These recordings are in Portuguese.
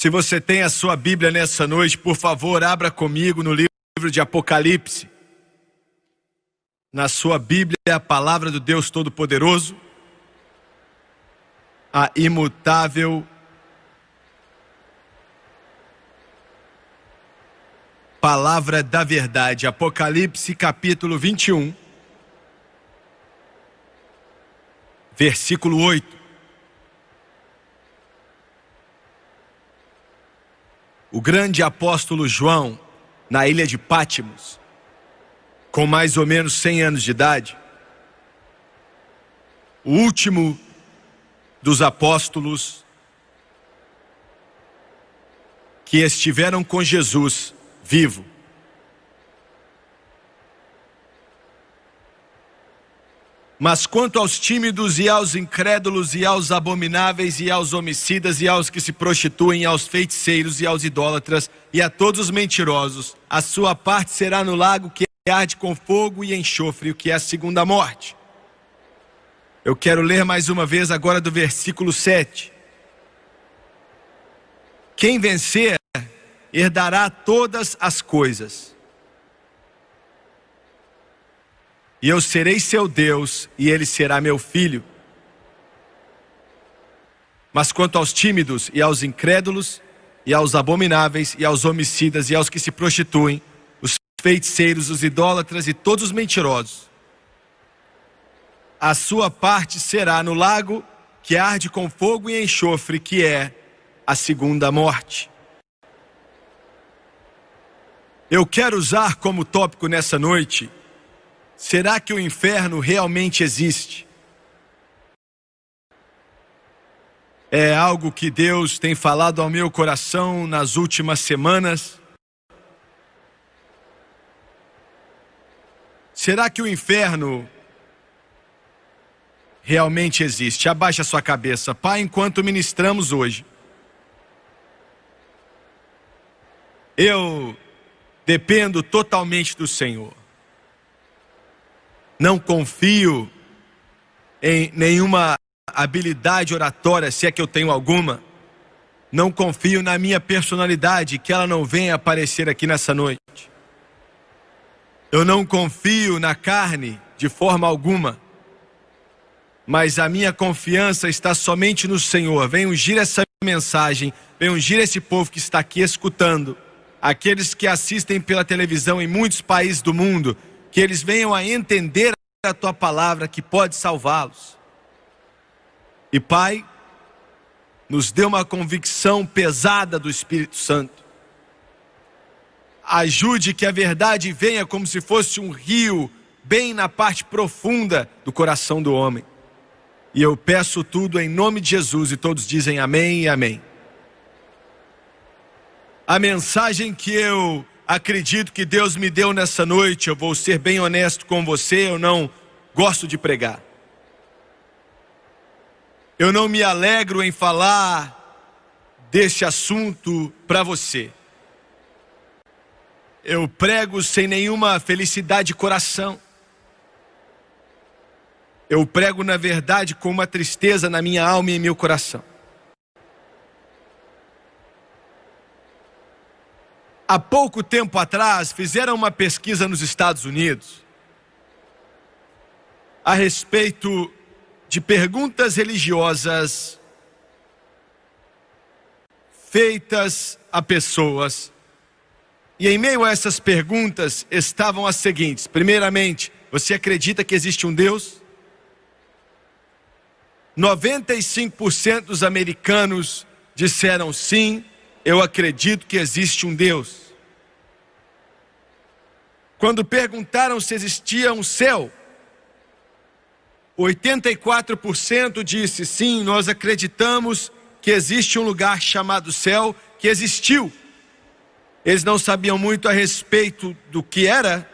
Se você tem a sua Bíblia nessa noite, por favor, abra comigo no livro de Apocalipse. Na sua Bíblia, a palavra do Deus Todo-Poderoso, a imutável palavra da verdade. Apocalipse capítulo 21, versículo 8. O grande apóstolo João, na ilha de Pátimos, com mais ou menos 100 anos de idade, o último dos apóstolos que estiveram com Jesus vivo. Mas quanto aos tímidos e aos incrédulos e aos abomináveis e aos homicidas e aos que se prostituem, e aos feiticeiros e aos idólatras e a todos os mentirosos, a sua parte será no lago que arde com fogo e enxofre, o que é a segunda morte. Eu quero ler mais uma vez agora do versículo 7. Quem vencer herdará todas as coisas, e eu serei seu Deus, e ele será meu filho. Mas quanto aos tímidos, e aos incrédulos, e aos abomináveis, e aos homicidas, e aos que se prostituem, os feiticeiros, os idólatras e todos os mentirosos, a sua parte será no lago que arde com fogo e enxofre, que é a segunda morte. Eu quero usar como tópico nessa noite: será que o inferno realmente existe? É algo que Deus tem falado ao meu coração nas últimas semanas. Será que o inferno realmente existe? Abaixe a sua cabeça. Pai, enquanto ministramos hoje, eu dependo totalmente do Senhor. Não confio em nenhuma habilidade oratória, se é que eu tenho alguma. Não confio na minha personalidade, que ela não venha aparecer aqui nessa noite. Eu não confio na carne de forma alguma, mas a minha confiança está somente no Senhor. Vem ungir essa mensagem, vem ungir esse povo que está aqui escutando, aqueles que assistem pela televisão em muitos países do mundo, que eles venham a entender a Tua palavra que pode salvá-los. E Pai, nos dê uma convicção pesada do Espírito Santo. Ajude que a verdade venha como se fosse um rio, bem na parte profunda do coração do homem. E eu peço tudo em nome de Jesus, e todos dizem amém e amém. A mensagem que eu acredito que Deus me deu nessa noite, eu vou ser bem honesto com você, eu não gosto de pregar. Eu não me alegro em falar desse assunto para você. Eu prego sem nenhuma felicidade de coração. Eu prego, na verdade, com uma tristeza na minha alma e em meu coração. Há pouco tempo atrás, fizeram uma pesquisa nos Estados Unidos a respeito de perguntas religiosas feitas a pessoas. E em meio a essas perguntas estavam as seguintes: primeiramente, você acredita que existe um Deus? 95% dos americanos disseram sim, eu acredito que existe um Deus. Quando perguntaram se existia um céu, 84% disse sim, nós acreditamos que existe um lugar chamado céu, que existiu. Eles não sabiam muito a respeito do que era,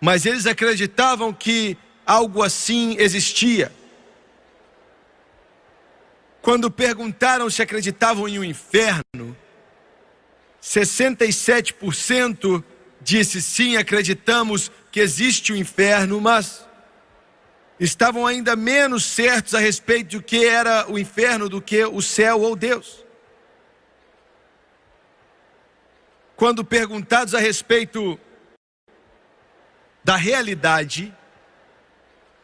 mas eles acreditavam que algo assim existia. Quando perguntaram se acreditavam em um inferno, 67% disse sim, acreditamos que existe um inferno, mas estavam ainda menos certos a respeito do que era o inferno do que o céu ou Deus. quando perguntados a respeito da realidade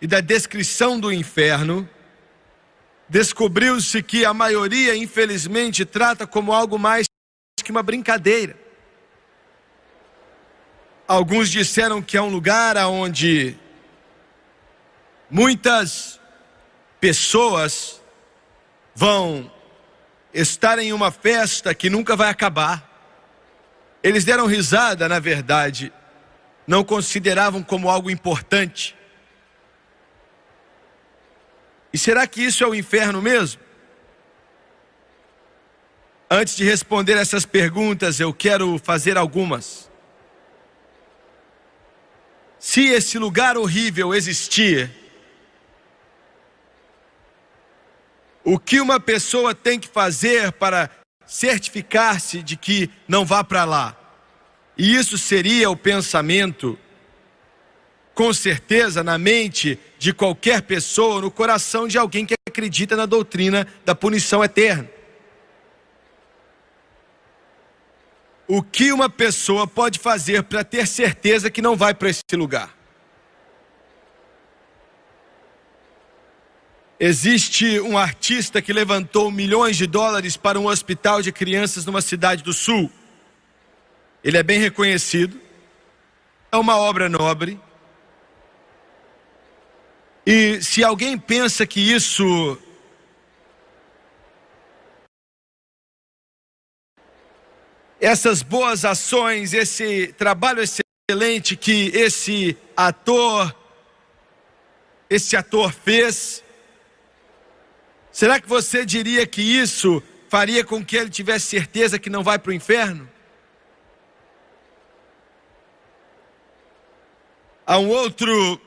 e da descrição do inferno, descobriu-se que a maioria, infelizmente, trata como algo mais que uma brincadeira. Alguns disseram que é um lugar onde muitas pessoas vão estar em uma festa que nunca vai acabar. Eles deram risada, na verdade, não consideravam como algo importante. E será que isso é o inferno mesmo? Antes de responder essas perguntas, eu quero fazer algumas. Se esse lugar horrível existir, o que uma pessoa tem que fazer para certificar-se de que não vá para lá? E isso seria o pensamento, com certeza, na mente de qualquer pessoa, no coração de alguém que acredita na doutrina da punição eterna. O que uma pessoa pode fazer para ter certeza que não vai para esse lugar? Existe um artista que levantou milhões de dólares para um hospital de crianças numa cidade do sul. Ele é bem reconhecido, é uma obra nobre. E se alguém pensa que isso essas boas ações, esse trabalho excelente que esse ator fez, será que você diria que isso faria com que ele tivesse certeza que não vai para o inferno? Há um outro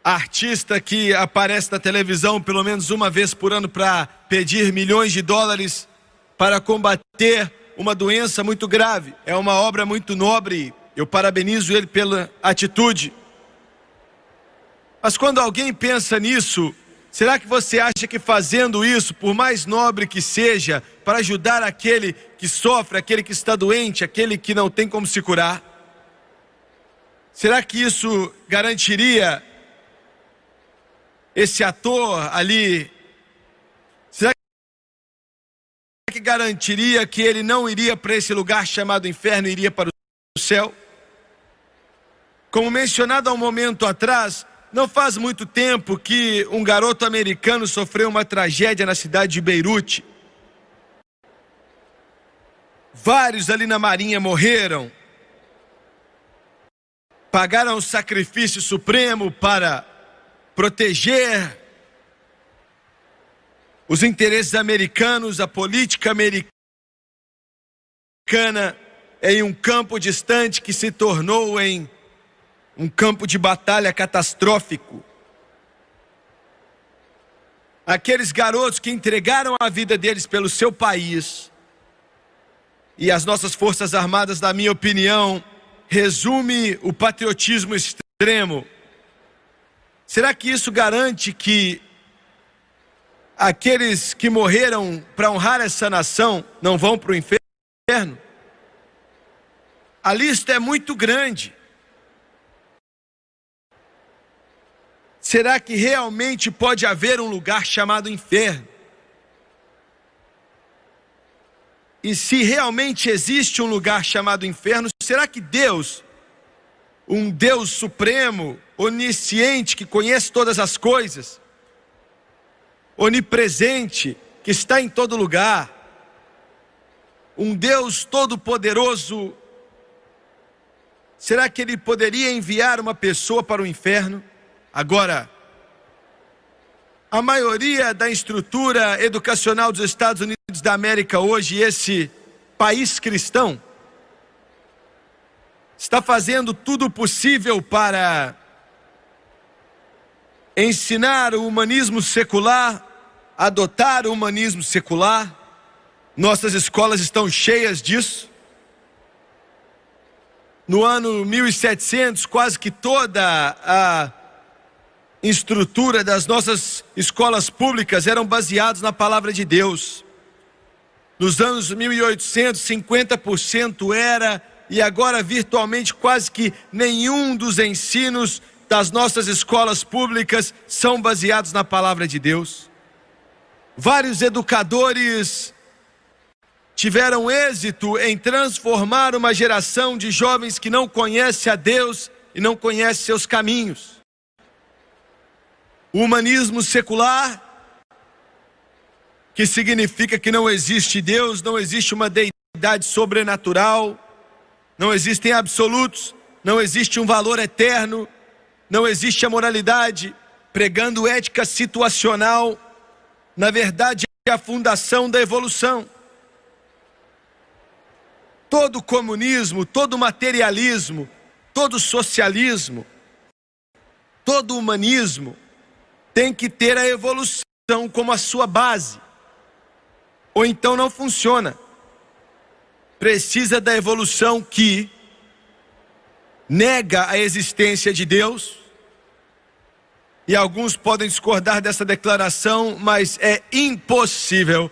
artista que aparece na televisão pelo menos uma vez por ano para pedir milhões de dólares para combater uma doença muito grave. É uma obra muito nobre, eu parabenizo ele pela atitude. Mas quando alguém pensa nisso, será que você acha que fazendo isso, por mais nobre que seja, para ajudar aquele que sofre, aquele que está doente, aquele que não tem como se curar, será que isso garantiria esse ator ali? Será que garantiria que ele não iria para esse lugar chamado inferno e iria para o céu? Como mencionado há um momento atrás, não faz muito tempo que um garoto americano sofreu uma tragédia na cidade de Beirute. Vários ali na marinha morreram. Pagaram o sacrifício supremo para proteger os interesses americanos, a política americana em um campo distante que se tornou em um campo de batalha catastrófico. Aqueles garotos que entregaram a vida deles pelo seu país, e as nossas forças armadas, na minha opinião, resume o patriotismo extremo. Será que isso garante que aqueles que morreram para honrar essa nação não vão para o inferno? A lista é muito grande. Será que realmente pode haver um lugar chamado inferno? E se realmente existe um lugar chamado inferno, será que Deus, um Deus supremo, onisciente, que conhece todas as coisas, onipresente, que está em todo lugar, um Deus todo-poderoso, será que Ele poderia enviar uma pessoa para o inferno? Agora, a maioria da estrutura educacional dos Estados Unidos da América hoje, esse país cristão, está fazendo tudo o possível para ensinar o humanismo secular, adotar o humanismo secular. Nossas escolas estão cheias disso. No ano 1700, quase que toda a estrutura das nossas escolas públicas eram baseadas na palavra de Deus. Nos anos 1800, 50% era e agora virtualmente quase que nenhum dos ensinos das nossas escolas públicas são baseados na palavra de Deus. Vários educadores tiveram êxito em transformar uma geração de jovens que não conhece a Deus e não conhece seus caminhos. O humanismo secular, que significa que não existe Deus, não existe uma deidade sobrenatural, não existem absolutos, não existe um valor eterno, não existe a moralidade, pregando ética situacional, na verdade é a fundação da evolução. Todo comunismo, todo materialismo, todo socialismo, todo humanismo tem que ter a evolução como a sua base, ou então não funciona. Precisa da evolução que nega a existência de Deus, e alguns podem discordar dessa declaração, mas é impossível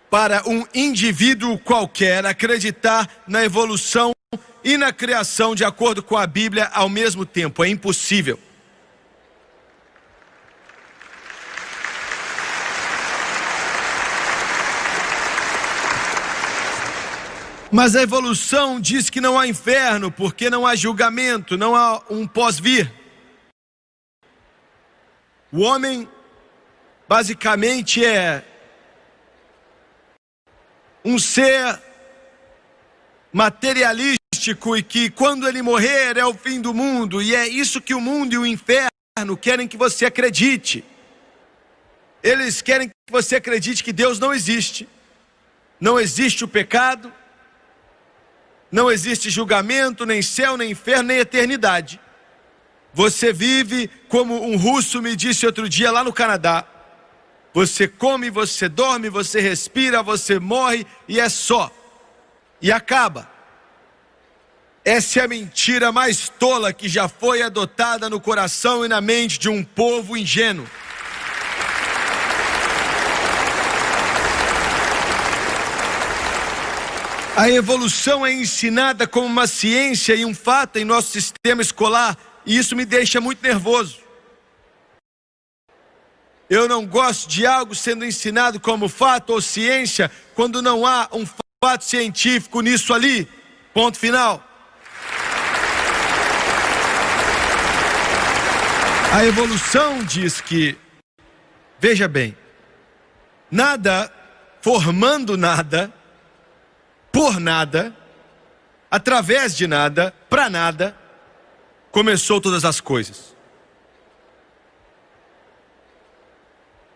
para um indivíduo qualquer acreditar na evolução e na criação de acordo com a Bíblia ao mesmo tempo. É impossível. Mas a evolução diz que não há inferno, porque não há julgamento, não há um pós-vir. O homem, basicamente, é um ser materialístico e que, quando ele morrer, é o fim do mundo. E é isso que o mundo e o inferno querem que você acredite. Eles querem que você acredite que Deus não existe. Não existe o pecado. Não existe julgamento, nem céu, nem inferno, nem eternidade. Você vive como um russo me disse outro dia lá no Canadá. Você come, você dorme, você respira, você morre e é só. E acaba. Essa é a mentira mais tola que já foi adotada no coração e na mente de um povo ingênuo. A evolução é ensinada como uma ciência e um fato em nosso sistema escolar, e isso me deixa muito nervoso. Eu não gosto de algo sendo ensinado como fato ou ciência, quando não há um fato científico nisso ali. Ponto final. A evolução diz que, veja bem, nada formando nada, por nada, através de nada, para nada, começou todas as coisas.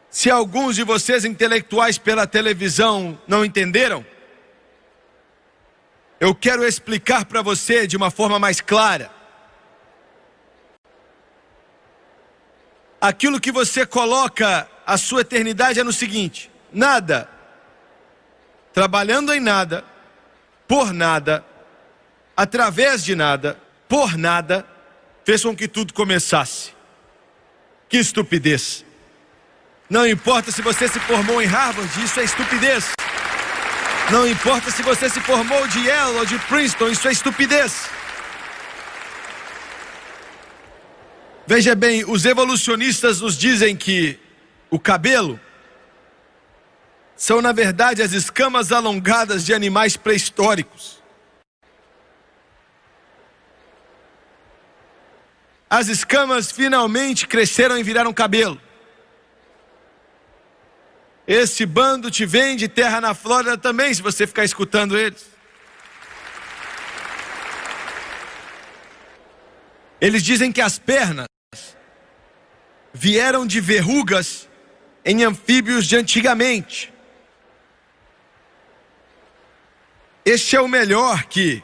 Se alguns de vocês intelectuais pela televisão não entenderam, eu quero explicar para você de uma forma mais clara. Aquilo que você coloca a sua eternidade é no seguinte: nada, trabalhando em nada, por nada, através de nada, por nada, fez com que tudo começasse. Que estupidez! Não importa se você se formou em Harvard, isso é estupidez. Não importa se você se formou de Yale ou de Princeton, isso é estupidez. Veja bem, os evolucionistas nos dizem que o cabelo são, na verdade, as escamas alongadas de animais pré-históricos. As escamas finalmente cresceram e viraram cabelo. Esse bando te vende terra na Flórida também, se você ficar escutando eles. Eles dizem que as pernas vieram de verrugas em anfíbios de antigamente. Este é o melhor que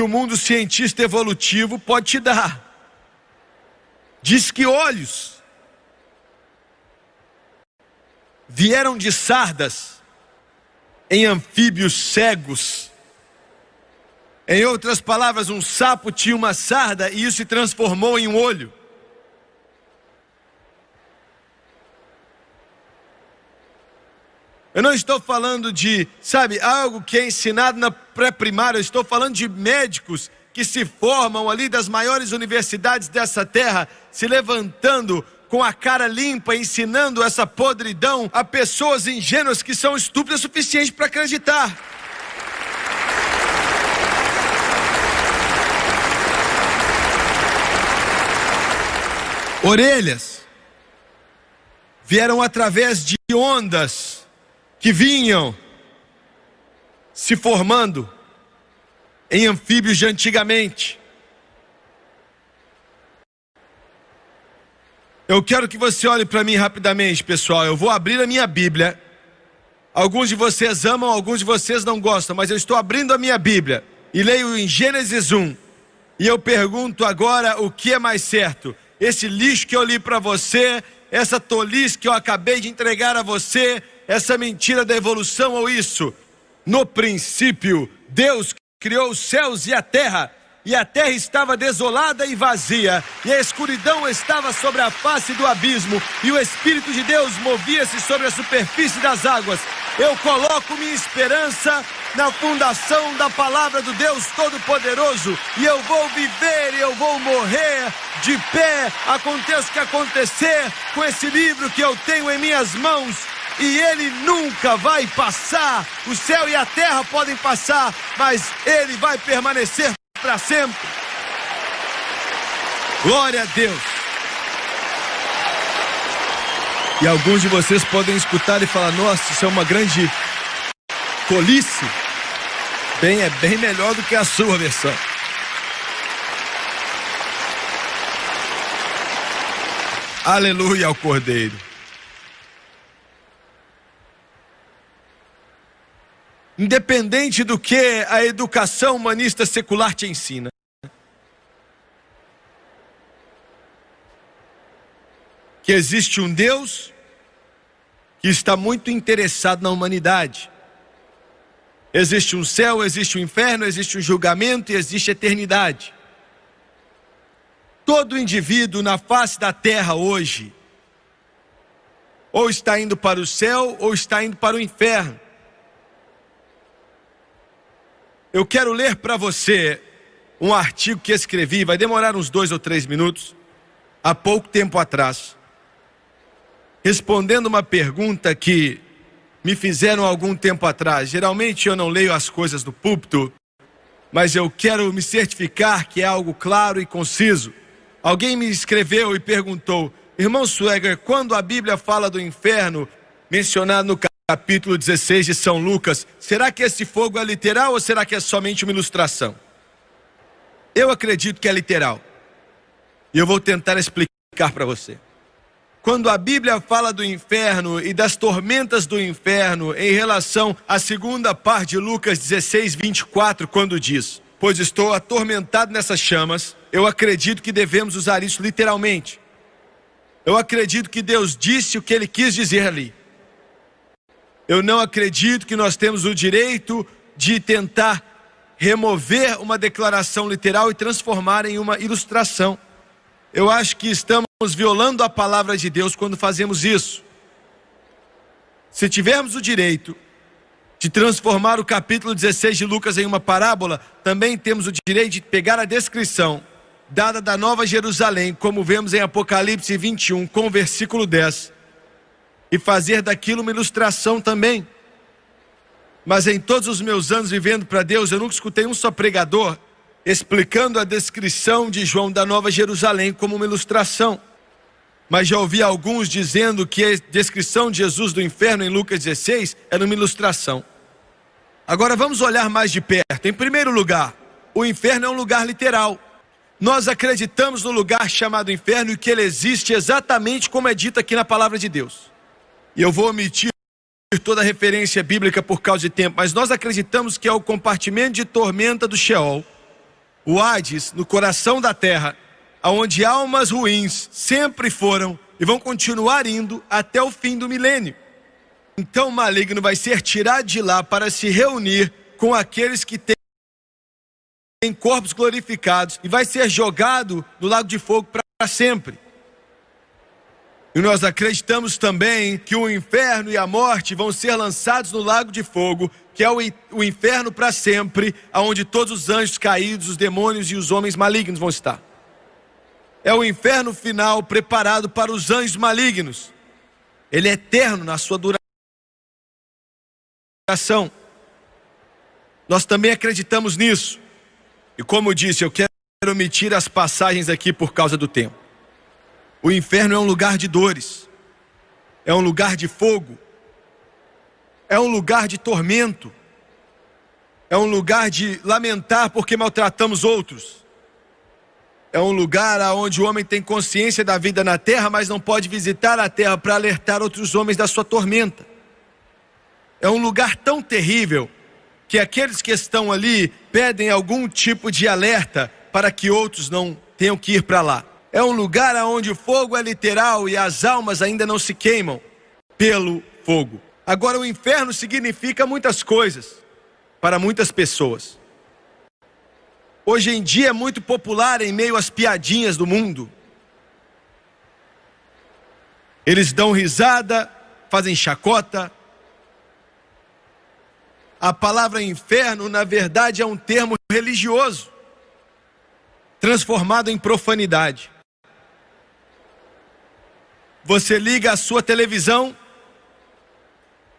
o mundo cientista evolutivo pode te dar. Diz que olhos vieram de sardas em anfíbios cegos. Em outras palavras, um sapo tinha uma sarda e isso se transformou em um olho. Eu não estou falando de, algo que é ensinado na pré-primária. Eu estou falando de médicos que se formam ali das maiores universidades dessa terra, se levantando com a cara limpa, ensinando essa podridão a pessoas ingênuas que são estúpidas o suficiente para acreditar. Orelhas vieram através de ondas que vinham se formando em anfíbios de antigamente. Eu quero que você olhe para mim rapidamente, pessoal. Eu vou abrir a minha Bíblia. Alguns de vocês amam, alguns de vocês não gostam, mas eu estou abrindo a minha Bíblia e leio em Gênesis 1. E eu pergunto agora o que é mais certo: esse lixo que eu li para você, essa tolice que eu acabei de entregar a você, essa mentira da evolução, ou isso? No princípio, Deus criou os céus e a terra estava desolada e vazia, e a escuridão estava sobre a face do abismo, e o Espírito de Deus movia-se sobre a superfície das águas. Eu coloco minha esperança na fundação da palavra do Deus Todo-Poderoso, e eu vou viver e eu vou morrer de pé, aconteça o que acontecer, com esse livro que eu tenho em minhas mãos, e ele nunca vai passar. O céu e a terra podem passar, mas ele vai permanecer para sempre. Glória a Deus. E alguns de vocês podem escutar e falar: nossa, isso é uma grande tolice. É bem melhor do que a sua versão. Aleluia ao Cordeiro. Independente do que a educação humanista secular te ensina, que existe um Deus que está muito interessado na humanidade. Existe um céu, existe um inferno, existe um julgamento e existe eternidade. Todo indivíduo na face da terra hoje ou está indo para o céu ou está indo para o inferno. Eu quero ler para você um artigo que escrevi, vai demorar uns 2 ou 3 minutos, há pouco tempo atrás, respondendo uma pergunta que me fizeram há algum tempo atrás. Geralmente eu não leio as coisas do púlpito, mas eu quero me certificar que é algo claro e conciso. Alguém me escreveu e perguntou: irmão Swagger, quando a Bíblia fala do inferno, mencionado no capítulo 16 de São Lucas, será que esse fogo é literal ou será que é somente uma ilustração? Eu acredito que é literal. E eu vou tentar explicar para você. Quando a Bíblia fala do inferno e das tormentas do inferno em relação à segunda parte de Lucas 16, 24, quando diz: pois estou atormentado nessas chamas, eu acredito que devemos usar isso literalmente. Eu acredito que Deus disse o que Ele quis dizer ali. Eu não acredito que nós temos o direito de tentar remover uma declaração literal e transformar em uma ilustração. Eu acho que estamos violando a palavra de Deus quando fazemos isso. Se tivermos o direito de transformar o capítulo 16 de Lucas em uma parábola, também temos o direito de pegar a descrição dada da Nova Jerusalém, como vemos em Apocalipse 21, com o versículo 10, e fazer daquilo uma ilustração também. Mas em todos os meus anos vivendo para Deus, eu nunca escutei um só pregador explicando a descrição de João da Nova Jerusalém como uma ilustração. Mas já ouvi alguns dizendo que a descrição de Jesus do inferno em Lucas 16 era uma ilustração. Agora vamos olhar mais de perto. Em primeiro lugar, o inferno é um lugar literal. Nós acreditamos no lugar chamado inferno e que ele existe exatamente como é dito aqui na palavra de Deus. E eu vou omitir toda a referência bíblica por causa de tempo, mas nós acreditamos que é o compartimento de tormenta do Sheol, o Hades, no coração da terra, aonde almas ruins sempre foram e vão continuar indo até o fim do milênio. Então o maligno vai ser tirado de lá para se reunir com aqueles que têm corpos glorificados e vai ser jogado no lago de fogo para sempre. E nós acreditamos também que o inferno e a morte vão ser lançados no lago de fogo, que é o inferno para sempre, onde todos os anjos caídos, os demônios e os homens malignos vão estar. É o inferno final preparado para os anjos malignos. Ele é eterno na sua duração. Nós também acreditamos nisso. E como eu disse, eu quero omitir as passagens aqui por causa do tempo. O inferno é um lugar de dores, é um lugar de fogo, é um lugar de tormento, é um lugar de lamentar porque maltratamos outros. É um lugar onde o homem tem consciência da vida na terra, mas não pode visitar a terra para alertar outros homens da sua tormenta. É um lugar tão terrível que aqueles que estão ali pedem algum tipo de alerta para que outros não tenham que ir para lá. É um lugar onde o fogo é literal e as almas ainda não se queimam pelo fogo. Agora, o inferno significa muitas coisas para muitas pessoas. Hoje em dia é muito popular em meio às piadinhas do mundo. Eles dão risada, fazem chacota. A palavra inferno, na verdade, é um termo religioso, transformado em profanidade. Você liga a sua televisão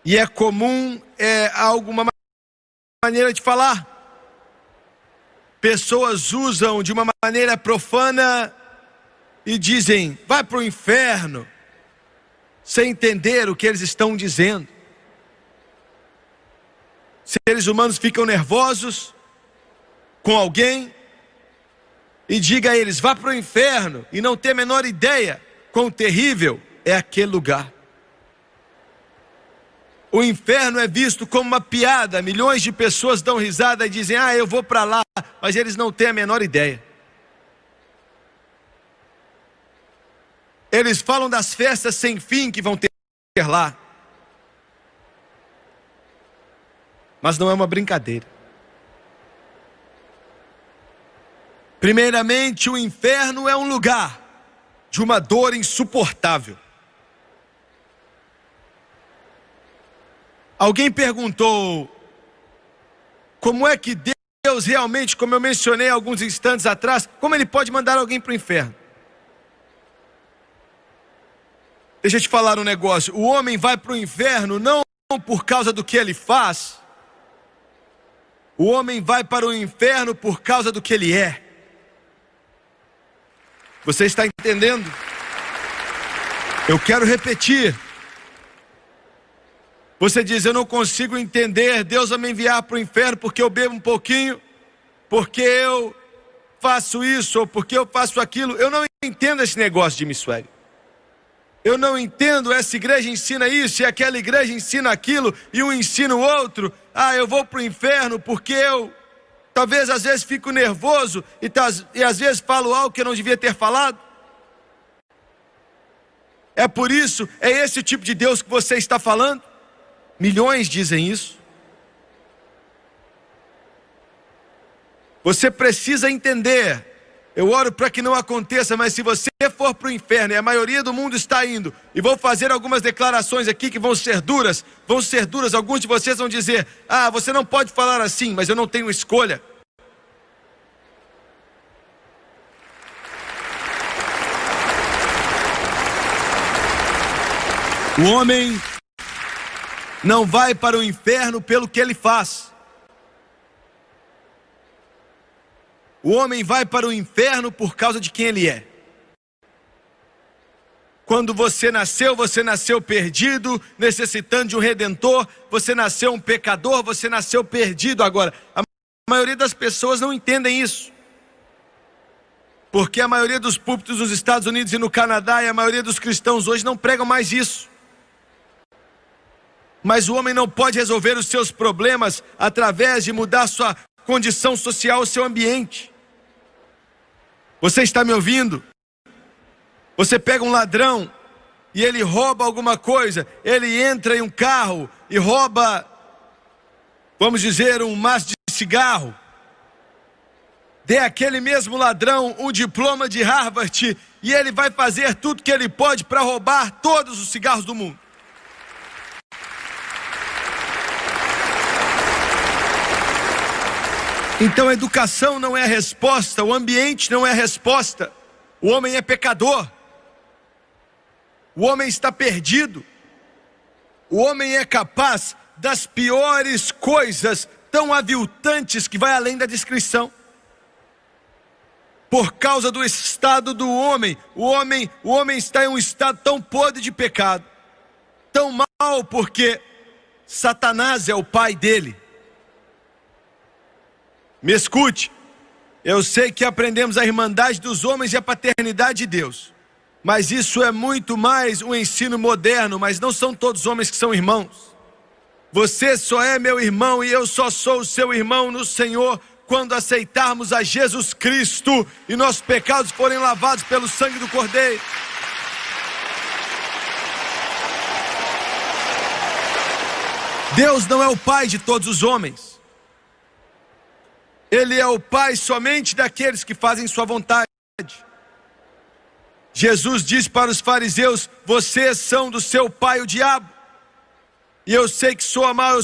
e é comum, alguma maneira de falar. Pessoas usam de uma maneira profana e dizem, vai para o inferno, sem entender o que eles estão dizendo. Seres humanos ficam nervosos com alguém e diga a eles, vá para o inferno, e não tem a menor ideia quão terrível é aquele lugar. O inferno é visto como uma piada. Milhões de pessoas dão risada e dizem, eu vou para lá, mas eles não têm a menor ideia. Eles falam das festas sem fim que vão ter lá. Mas não é uma brincadeira. Primeiramente, o inferno é um lugar de uma dor insuportável. Alguém perguntou, como é que Deus realmente, como eu mencionei alguns instantes atrás, como ele pode mandar alguém para o inferno? Deixa eu te falar um negócio, o homem vai para o inferno não por causa do que ele faz, o homem vai para o inferno por causa do que ele é. Você está entendendo? Eu quero repetir. Você diz, eu não consigo entender, Deus vai me enviar para o inferno porque eu bebo um pouquinho, porque eu faço isso, ou porque eu faço aquilo. Eu não entendo esse negócio de Missuério. Eu não entendo, essa igreja ensina isso, e aquela igreja ensina aquilo, e um ensina o outro. Eu vou para o inferno porque eu, talvez às vezes fico nervoso, e às vezes falo algo que eu não devia ter falado. É por isso, é esse o tipo de Deus que você está falando? Milhões dizem isso. Você precisa entender. Eu oro para que não aconteça, mas se você for para o inferno, e a maioria do mundo está indo, e vou fazer algumas declarações aqui que vão ser duras, alguns de vocês vão dizer, você não pode falar assim, mas eu não tenho escolha. O homem não vai para o inferno pelo que ele faz. O homem vai para o inferno por causa de quem ele é. Quando você nasceu perdido, necessitando de um redentor. Você nasceu um pecador, você nasceu perdido. Agora, a maioria das pessoas não entendem isso. Porque a maioria dos púlpitos nos Estados Unidos e no Canadá, e a maioria dos cristãos hoje não pregam mais isso. Mas o homem não pode resolver os seus problemas através de mudar sua condição social, o seu ambiente. Você está me ouvindo? Você pega um ladrão e ele rouba alguma coisa, ele entra em um carro e rouba, vamos dizer, um maço de cigarro. dê àquele mesmo ladrão um diploma de Harvard e ele vai fazer tudo que ele pode para roubar todos os cigarros do mundo. Então a educação não é a resposta, o ambiente não é a resposta. O homem é pecador. O homem está perdido. O homem é capaz das piores coisas, tão aviltantes que vai além da descrição. Por causa do estado do homem, o homem está em um estado tão podre de pecado, tão mal, porque Satanás é o pai dele. Me escute, eu sei que aprendemos a irmandade dos homens e a paternidade de Deus, mas isso é muito mais um ensino moderno, mas não são todos homens que são irmãos. Você só é meu irmão e eu só sou o seu irmão no Senhor quando aceitarmos a Jesus Cristo e nossos pecados forem lavados pelo sangue do Cordeiro. Deus não é o pai de todos os homens. Ele é o pai somente daqueles que fazem sua vontade. Jesus disse para os fariseus: vocês são do seu pai o diabo. E eu sei que soa mal, eu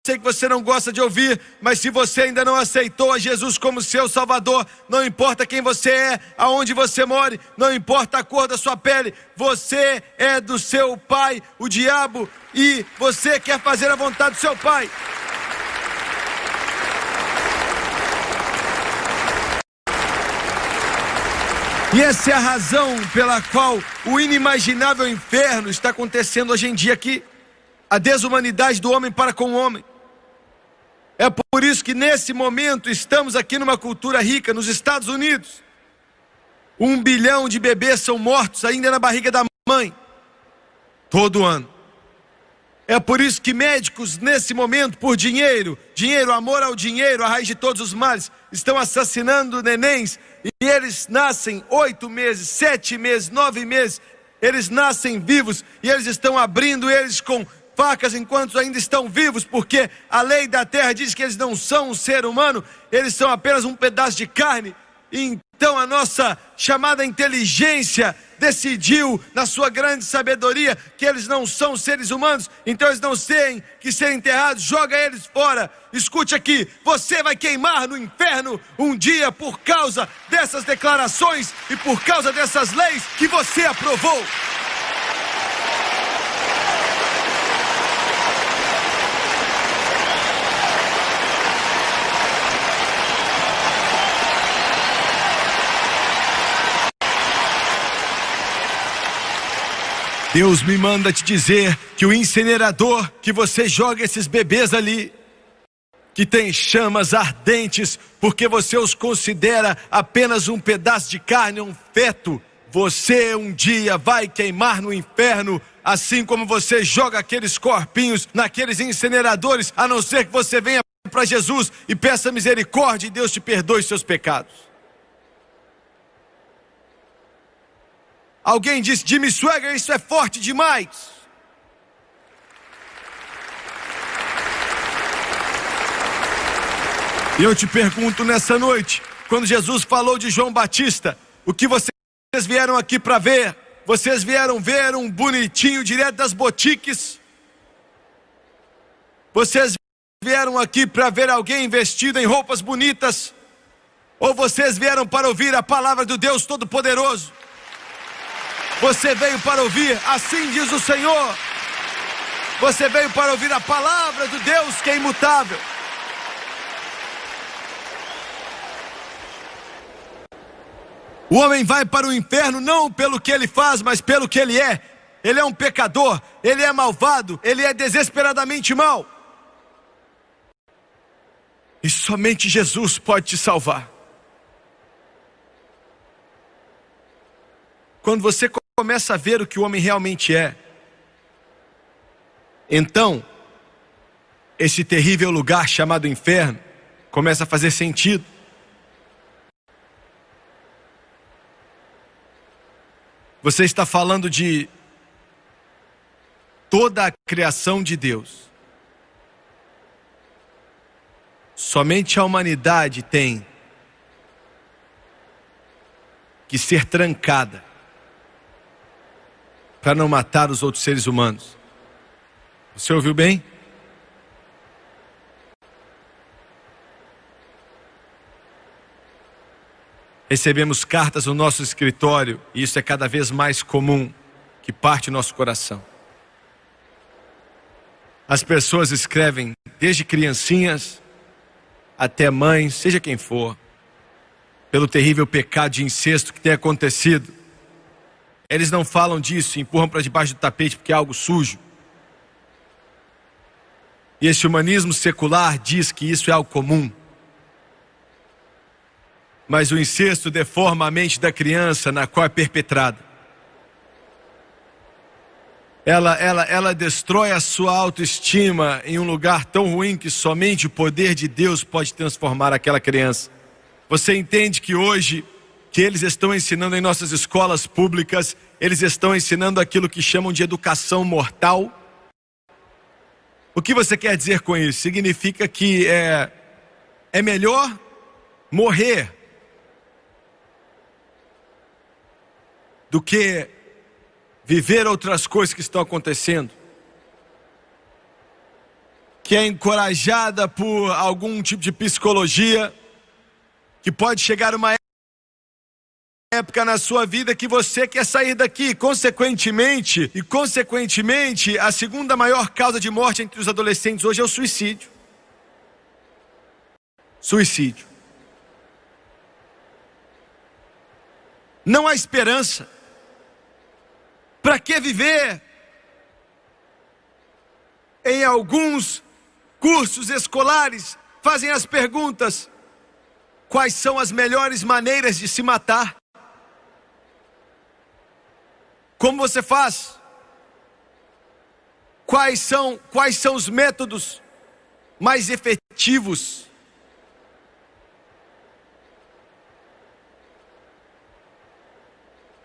sei que você não gosta de ouvir, mas se você ainda não aceitou a Jesus como seu Salvador, não importa quem você é, aonde você mora, não importa a cor da sua pele, você é do seu pai, o diabo, e você quer fazer a vontade do seu pai. E essa é a razão pela qual o inimaginável inferno está acontecendo hoje em dia aqui. A desumanidade do homem para com o homem. É por isso que nesse momento estamos aqui numa cultura rica, nos Estados Unidos. 1 bilhão de bebês são mortos ainda na barriga da mãe. Todo ano. É por isso que médicos nesse momento, por dinheiro, amor ao dinheiro, a raiz de todos os males, estão assassinando nenéns. E eles nascem 8 meses, 7 meses, 9 meses. Eles nascem vivos e eles estão abrindo eles com facas enquanto ainda estão vivos, porque a lei da terra diz que eles não são um ser humano, eles são apenas um pedaço de carne. Então a nossa chamada inteligência decidiu, na sua grande sabedoria, que eles não são seres humanos, então eles não têm que ser enterrados, joga eles fora. Escute aqui, você vai queimar no inferno um dia por causa dessas declarações e por causa dessas leis que você aprovou. Deus me manda te dizer que o incinerador que você joga esses bebês ali, que tem chamas ardentes, porque você os considera apenas um pedaço de carne, um feto, você um dia vai queimar no inferno, assim como você joga aqueles corpinhos naqueles incineradores, a não ser que você venha para Jesus e peça misericórdia e Deus te perdoe seus pecados. Alguém disse: Jimmy Swaggart, isso é forte demais. E eu te pergunto nessa noite, quando Jesus falou de João Batista, o que vocês vieram aqui para ver? Vocês vieram ver um bonitinho direto das boutiques? Vocês vieram aqui para ver alguém vestido em roupas bonitas? Ou vocês vieram para ouvir a palavra do Deus Todo-Poderoso? Você veio para ouvir, assim diz o Senhor. Você veio para ouvir a palavra do Deus que é imutável. O homem vai para o inferno não pelo que ele faz, mas pelo que ele é. Ele é um pecador, ele é malvado, ele é desesperadamente mau. E somente Jesus pode te salvar. Quando você começa a ver o que o homem realmente é, então esse terrível lugar chamado inferno começa a fazer sentido. Você está falando de toda a criação de Deus. Somente a humanidade tem que ser trancada para não matar os outros seres humanos. Você ouviu bem? Recebemos cartas no nosso escritório, e isso é cada vez mais comum, que parte o nosso coração. As pessoas escrevem, desde criancinhas até mães, seja quem for, pelo terrível pecado de incesto que tem acontecido. Eles não falam disso, empurram para debaixo do tapete porque é algo sujo. E esse humanismo secular diz que isso é algo comum. Mas o incesto deforma a mente da criança na qual é perpetrada. Ela destrói a sua autoestima em um lugar tão ruim que somente o poder de Deus pode transformar aquela criança. Você entende que hoje, que eles estão ensinando em nossas escolas públicas, eles estão ensinando aquilo que chamam de educação mortal? O que você quer dizer com isso? Significa que é melhor morrer do que viver outras coisas que estão acontecendo, que é encorajada por algum tipo de psicologia, que pode chegar uma época na sua vida que você quer sair daqui. Consequentemente, a segunda maior causa de morte entre os adolescentes hoje é o suicídio. Suicídio. Não há esperança. Para que viver? Em alguns cursos escolares fazem as perguntas: quais são as melhores maneiras de se matar? Como você faz? Quais são os métodos mais efetivos?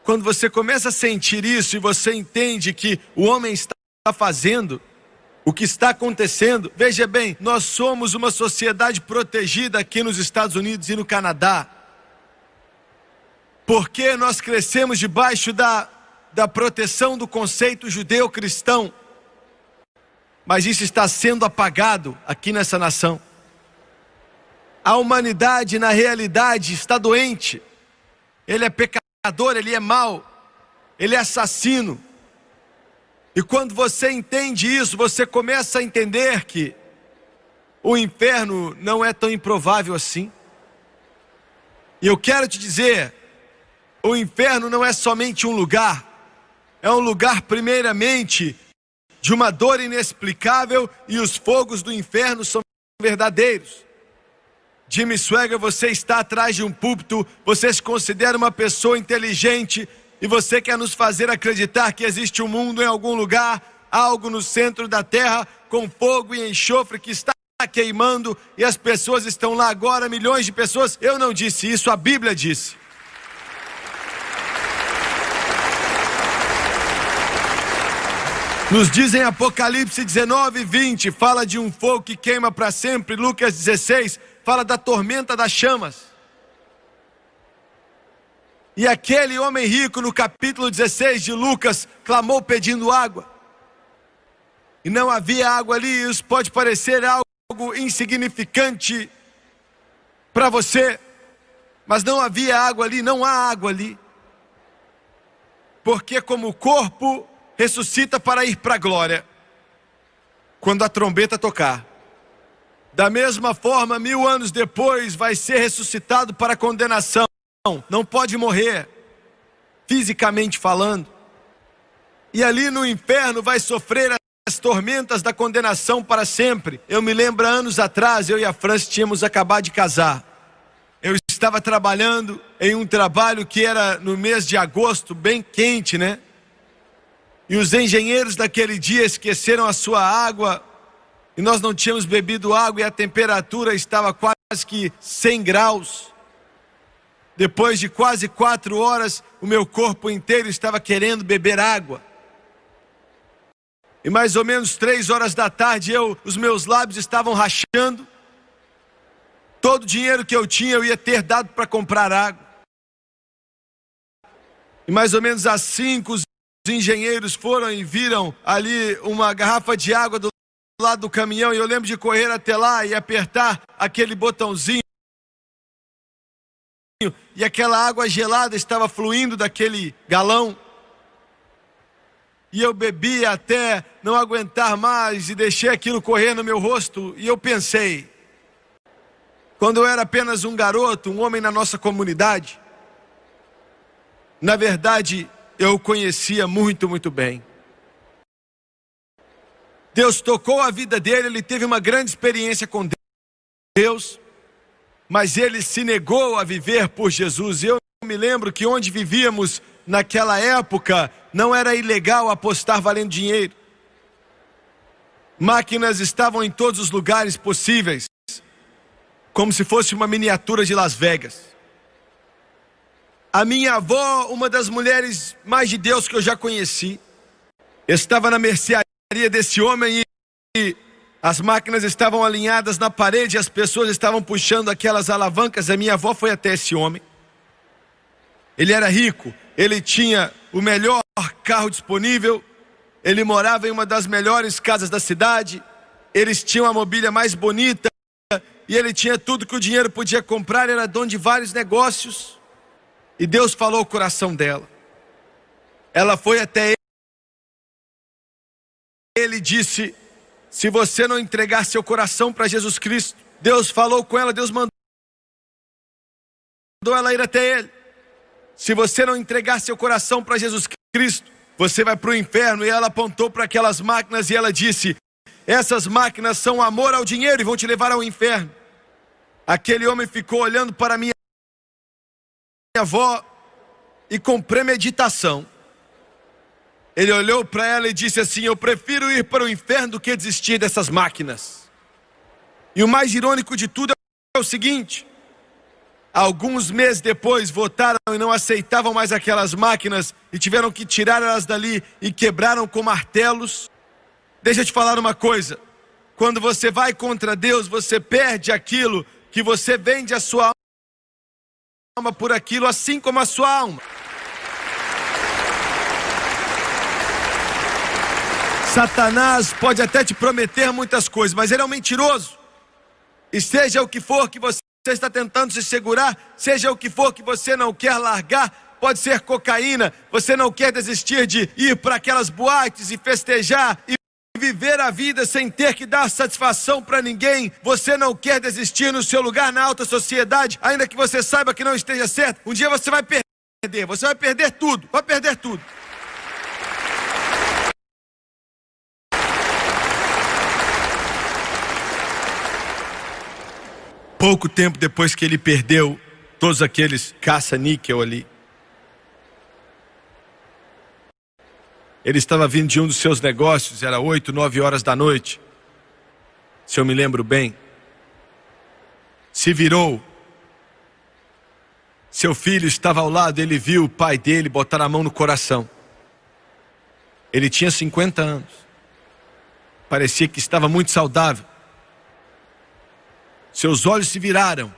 Quando você começa a sentir isso e você entende que o homem está fazendo o que está acontecendo, veja bem, nós somos uma sociedade protegida aqui nos Estados Unidos e no Canadá, porque nós crescemos debaixo da proteção do conceito judeu-cristão, mas isso está sendo apagado aqui nessa nação. A humanidade, na realidade, está doente. Ele é pecador, ele é mau, ele é assassino. E quando você entende isso, você começa a entender que o inferno não é tão improvável assim. E eu quero te dizer, o inferno não é somente um lugar, é um lugar primeiramente de uma dor inexplicável, e os fogos do inferno são verdadeiros. Jimmy Swaggart, você está atrás de um púlpito, você se considera uma pessoa inteligente e você quer nos fazer acreditar que existe um mundo em algum lugar, algo no centro da terra, com fogo e enxofre que está queimando e as pessoas estão lá agora, milhões de pessoas. Eu não disse isso, a Bíblia disse. Nos diz em Apocalipse 19:20, fala de um fogo que queima para sempre. Lucas 16 fala da tormenta das chamas. E aquele homem rico, no capítulo 16 de Lucas, clamou pedindo água. E não havia água ali. Isso pode parecer algo insignificante para você, mas não havia água ali, não há água ali. Porque como o corpo ressuscita para ir para a glória, quando a trombeta tocar, da mesma forma, 1000 anos depois, vai ser ressuscitado para a condenação. Não pode morrer, fisicamente falando. E ali no inferno vai sofrer as tormentas da condenação para sempre. Eu me lembro, anos atrás, eu e a França tínhamos acabado de casar. Eu estava trabalhando em um trabalho que era no mês de agosto, bem quente, né? E os engenheiros daquele dia esqueceram a sua água, e nós não tínhamos bebido água, e a temperatura estava quase que 100 graus. Depois de quase 4 horas, o meu corpo inteiro estava querendo beber água. E mais ou menos 3 horas da tarde, os meus lábios estavam rachando. Todo o dinheiro que eu tinha, eu ia ter dado para comprar água. E mais ou menos às 5, os engenheiros foram e viram ali uma garrafa de água do lado do caminhão. E eu lembro de correr até lá e apertar aquele botãozinho. E aquela água gelada estava fluindo daquele galão. E eu bebi até não aguentar mais e deixei aquilo correr no meu rosto. E eu pensei, quando eu era apenas um garoto, um homem na nossa comunidade, na verdade, eu o conhecia muito, muito bem. Deus tocou a vida dele, ele teve uma grande experiência com Deus, mas ele se negou a viver por Jesus. Eu me lembro que onde vivíamos naquela época, não era ilegal apostar valendo dinheiro. Máquinas estavam em todos os lugares possíveis, como se fosse uma miniatura de Las Vegas. A minha avó, uma das mulheres mais de Deus que eu já conheci, estava na mercearia desse homem e as máquinas estavam alinhadas na parede, as pessoas estavam puxando aquelas alavancas. A minha avó foi até esse homem. Ele era rico, ele tinha o melhor carro disponível, ele morava em uma das melhores casas da cidade, eles tinham a mobília mais bonita e ele tinha tudo que o dinheiro podia comprar, era dono de vários negócios. E Deus falou o coração dela. Ela foi até ele e disse: se você não entregar seu coração para Jesus Cristo, Deus falou com ela, Deus mandou ela ir até ele. Se você não entregar seu coração para Jesus Cristo, você vai para o inferno. E ela apontou para aquelas máquinas e ela disse: essas máquinas são amor ao dinheiro e vão te levar ao inferno. Aquele homem ficou olhando para minha avó e com premeditação, ele olhou para ela e disse assim: eu prefiro ir para o inferno do que desistir dessas máquinas. E o mais irônico de tudo é o seguinte: alguns meses depois votaram e não aceitavam mais aquelas máquinas e tiveram que tirar elas dali e quebraram com martelos. Deixa eu te falar uma coisa: quando você vai contra Deus, você perde aquilo que você vende a sua alma por aquilo, assim como a sua alma. Satanás pode até te prometer muitas coisas, mas ele é um mentiroso. E seja o que for que você está tentando se segurar, seja o que for que você não quer largar, pode ser cocaína, você não quer desistir de ir para aquelas boates e festejar e viver a vida sem ter que dar satisfação para ninguém, você não quer desistir no seu lugar na alta sociedade, ainda que você saiba que não esteja certo. Um dia você vai perder tudo, vai perder tudo. Pouco tempo depois que ele perdeu todos aqueles caça-níquel ali, ele estava vindo de um dos seus negócios, era 8, 9 horas da noite, se eu me lembro bem. Se virou, seu filho estava ao lado, ele viu o pai dele botar a mão no coração. Ele tinha 50 anos, parecia que estava muito saudável. Seus olhos se viraram.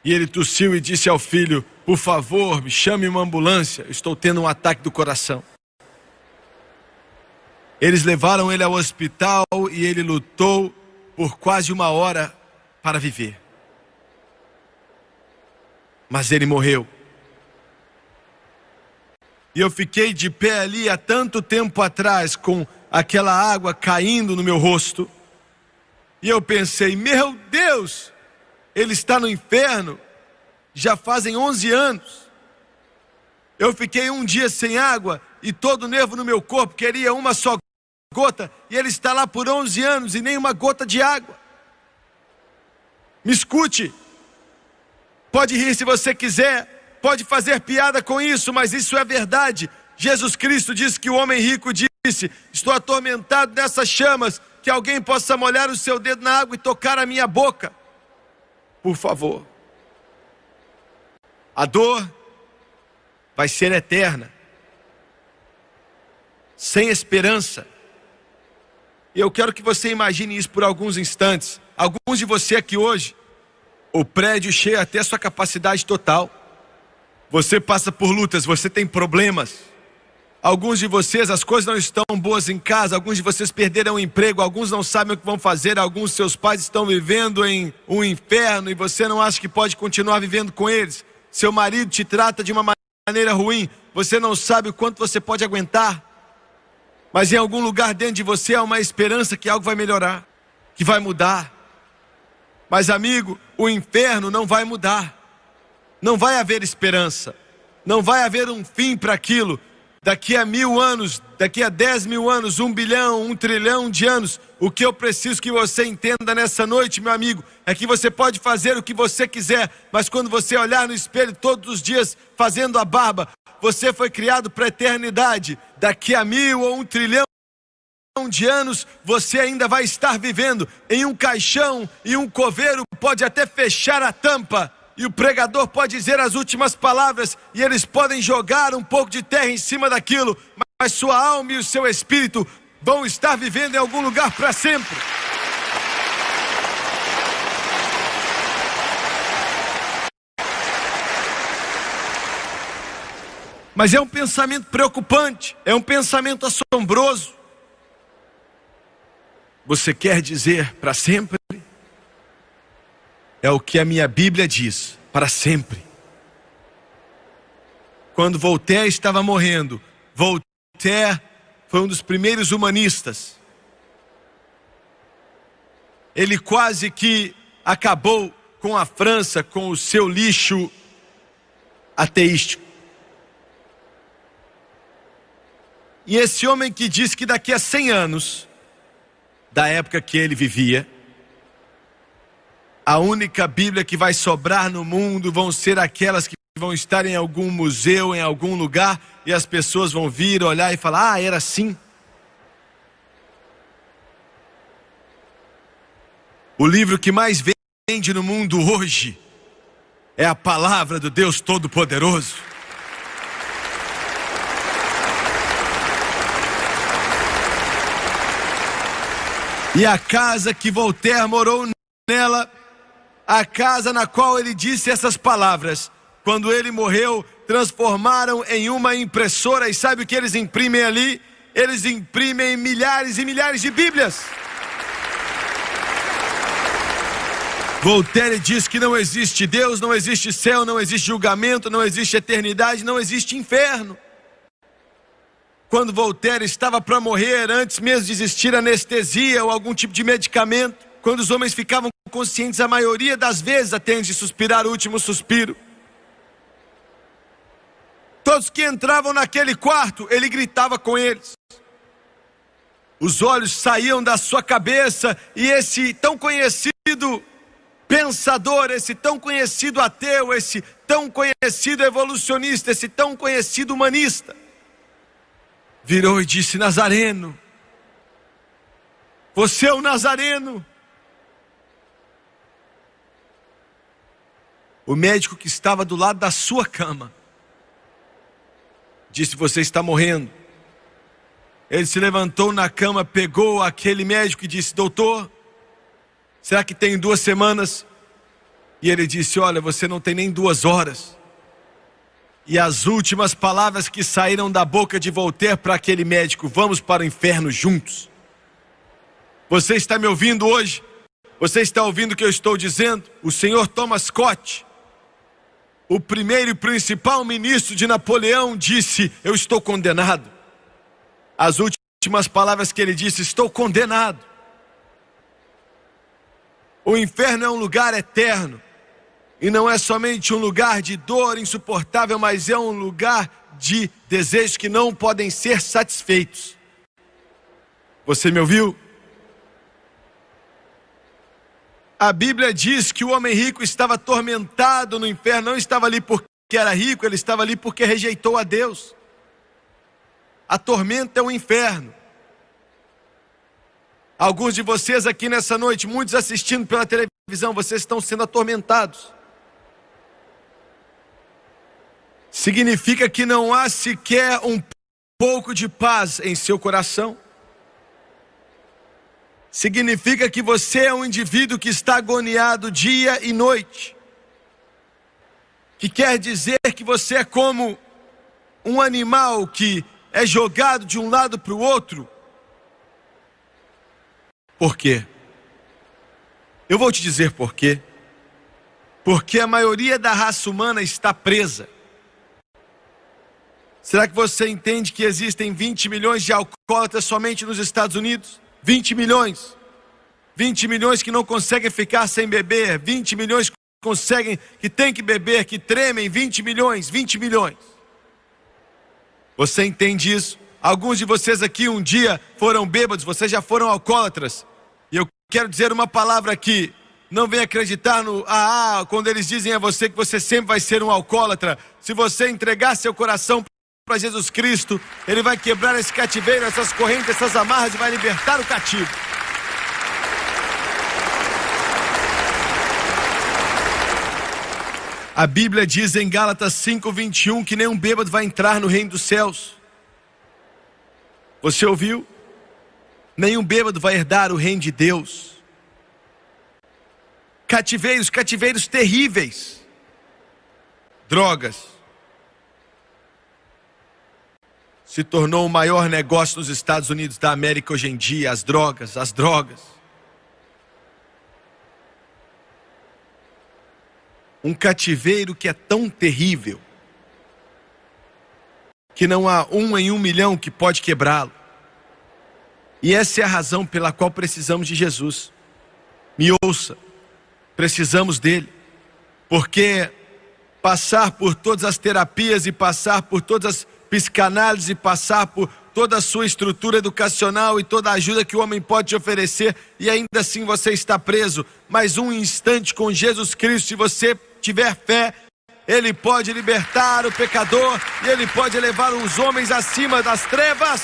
E ele tossiu e disse ao filho: por favor, me chame uma ambulância, eu estou tendo um ataque do coração. Eles levaram ele ao hospital e ele lutou por quase 1 hora para viver. Mas ele morreu. E eu fiquei de pé ali há tanto tempo atrás, com aquela água caindo no meu rosto. E eu pensei: meu Deus, ele está no inferno, já fazem 11 anos. Eu fiquei um dia sem água e todo o nervo no meu corpo queria uma só gota, e ele está lá por 11 anos e nem uma gota de água. Me escute, pode rir se você quiser, pode fazer piada com isso, mas isso é verdade. Jesus Cristo disse que o homem rico disse: estou atormentado nessas chamas, que alguém possa molhar o seu dedo na água e tocar a minha boca. Por favor. A dor vai ser eterna, sem esperança. E eu quero que você imagine isso por alguns instantes. Alguns de você aqui hoje, o prédio cheio até a sua capacidade total. Você passa por lutas, você tem problemas. Alguns de vocês, as coisas não estão boas em casa, alguns de vocês perderam o emprego, alguns não sabem o que vão fazer, alguns seus pais estão vivendo em um inferno e você não acha que pode continuar vivendo com eles. Seu marido te trata de uma maneira ruim, você não sabe o quanto você pode aguentar. Mas em algum lugar dentro de você há uma esperança que algo vai melhorar, que vai mudar. Mas amigo, o inferno não vai mudar. Não vai haver esperança. Não vai haver um fim para aquilo. Daqui a 1000 anos, daqui a 10 mil anos, 1 bilhão, 1 trilhão de anos, o que eu preciso que você entenda nessa noite, meu amigo, é que você pode fazer o que você quiser, mas quando você olhar no espelho todos os dias fazendo a barba, você foi criado para a eternidade. Daqui a 1000 ou 1 trilhão de anos, você ainda vai estar vivendo em um caixão e um coveiro pode até fechar a tampa. E o pregador pode dizer as últimas palavras e eles podem jogar um pouco de terra em cima daquilo, mas sua alma e o seu espírito vão estar vivendo em algum lugar para sempre. Mas é um pensamento preocupante, é um pensamento assombroso. Você quer dizer para sempre? É o que a minha Bíblia diz, para sempre. Quando Voltaire estava morrendo, Voltaire foi um dos primeiros humanistas. Ele quase que acabou com a França, com o seu lixo ateístico. E esse homem que disse que daqui a 100 anos, da época que ele vivia, a única Bíblia que vai sobrar no mundo vão ser aquelas que vão estar em algum museu, em algum lugar, e as pessoas vão vir, olhar e falar, ah, era assim. O livro que mais vende no mundo hoje é a palavra do Deus Todo-Poderoso. E a casa que Voltaire morou nela, a casa na qual ele disse essas palavras, quando ele morreu, transformaram em uma impressora. E sabe o que eles imprimem ali? Eles imprimem milhares e milhares de Bíblias. Voltaire diz que não existe Deus, não existe céu, não existe julgamento, não existe eternidade, não existe inferno. Quando Voltaire estava para morrer, antes mesmo de existir anestesia ou algum tipo de medicamento, quando os homens ficavam conscientes, a maioria das vezes até antes de suspirar o último suspiro, todos que entravam naquele quarto, ele gritava com eles. Os olhos saíam da sua cabeça e esse tão conhecido pensador, esse tão conhecido ateu, esse tão conhecido evolucionista, esse tão conhecido humanista, virou e disse, Nazareno, você é o Nazareno. O médico que estava do lado da sua cama disse, você está morrendo. Ele se levantou na cama, pegou aquele médico e disse, doutor, será que tem 2 semanas? E ele disse, olha, você não tem nem 2 horas. E as últimas palavras que saíram da boca de Voltaire para aquele médico, vamos para o inferno juntos. Você está me ouvindo hoje? Você está ouvindo o que eu estou dizendo? O senhor Thomas Scott, o primeiro e principal ministro de Napoleão, disse, eu estou condenado. As últimas palavras que ele disse, estou condenado. O inferno é um lugar eterno. E não é somente um lugar de dor insuportável, mas é um lugar de desejos que não podem ser satisfeitos. Você me ouviu? A Bíblia diz que o homem rico estava atormentado no inferno, não estava ali porque era rico, ele estava ali porque rejeitou a Deus. A tormenta é o inferno. Alguns de vocês aqui nessa noite, muitos assistindo pela televisão, vocês estão sendo atormentados. Significa que não há sequer um pouco de paz em seu coração. Significa que você é um indivíduo que está agoniado dia e noite. que quer dizer que você é como um animal que é jogado de um lado para o outro. Por quê? Eu vou te dizer por quê. Porque a maioria da raça humana está presa. Será que você entende que existem 20 milhões de alcoólatras somente nos Estados Unidos? 20 milhões. 20 milhões que não conseguem ficar sem beber. 20 milhões que conseguem, que tem que beber, que tremem. 20 milhões, 20 milhões. Você entende isso? Alguns de vocês aqui um dia foram bêbados, vocês já foram alcoólatras. E eu quero dizer uma palavra aqui. Não venha acreditar no quando eles dizem a você que você sempre vai ser um alcoólatra. Se você entregar seu coração para Jesus Cristo, Ele vai quebrar esse cativeiro, essas correntes, essas amarras e vai libertar o cativo. A Bíblia diz em Gálatas 5:21 que nenhum bêbado vai entrar no reino dos céus. Você ouviu? Nenhum bêbado vai herdar o reino de Deus. Cativeiros terríveis. Drogas. Se tornou o maior negócio nos Estados Unidos da América hoje em dia, as drogas. Um cativeiro que é tão terrível, que não há 1 em 1 milhão que pode quebrá-lo. E essa é a razão pela qual precisamos de Jesus. Me ouça, precisamos dele, porque passar por todas as terapias e passar por todas as psicanálises e passar por toda a sua estrutura educacional e toda a ajuda que o homem pode te oferecer e ainda assim você está preso, mas um instante com Jesus Cristo, se você tiver fé, Ele pode libertar o pecador e Ele pode elevar os homens acima das trevas.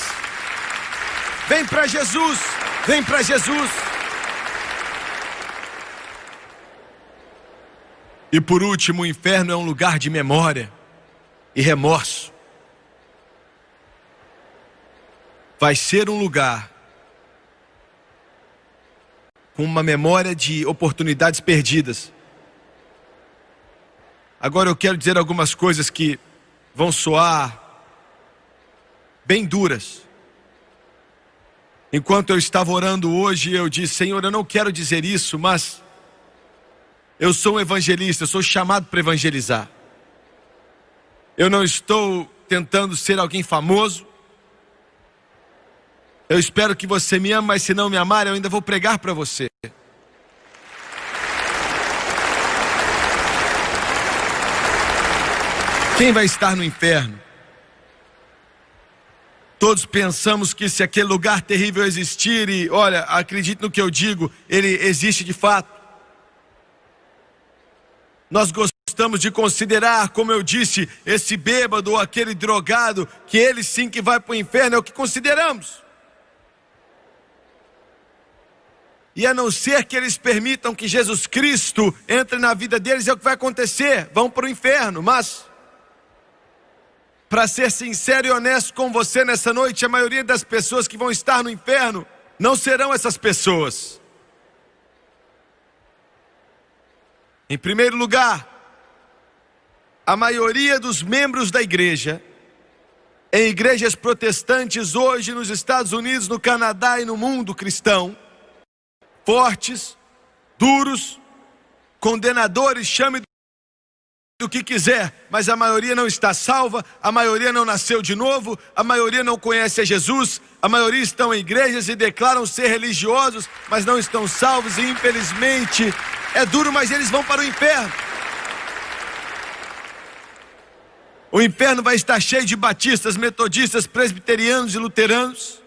Vem para Jesus, vem para Jesus. E por último, o inferno é um lugar de memória e remorso. Vai ser um lugar com uma memória de oportunidades perdidas. Agora eu quero dizer algumas coisas que vão soar bem duras. Enquanto eu estava orando hoje, eu disse: Senhor, eu não quero dizer isso, mas eu sou um evangelista, eu sou chamado para evangelizar. Eu não estou tentando ser alguém famoso. Eu espero que você me ame, mas se não me amar, eu ainda vou pregar para você. Quem vai estar no inferno? Todos pensamos que se aquele lugar terrível existir, e olha, acredite no que eu digo, ele existe de fato. Nós gostamos de considerar, como eu disse, esse bêbado ou aquele drogado, que ele sim que vai para o inferno, é o que consideramos. E a não ser que eles permitam que Jesus Cristo entre na vida deles, é o que vai acontecer, vão para o inferno. Mas, para ser sincero e honesto com você nessa noite, a maioria das pessoas que vão estar no inferno não serão essas pessoas. Em primeiro lugar, a maioria dos membros da igreja, em igrejas protestantes hoje nos Estados Unidos, no Canadá e no mundo cristão, fortes, duros, condenadores, chame do que quiser, mas a maioria não está salva, a maioria não nasceu de novo, a maioria não conhece a Jesus, a maioria estão em igrejas e declaram ser religiosos, mas não estão salvos e infelizmente é duro, mas eles vão para o inferno. O inferno vai estar cheio de batistas, metodistas, presbiterianos e luteranos.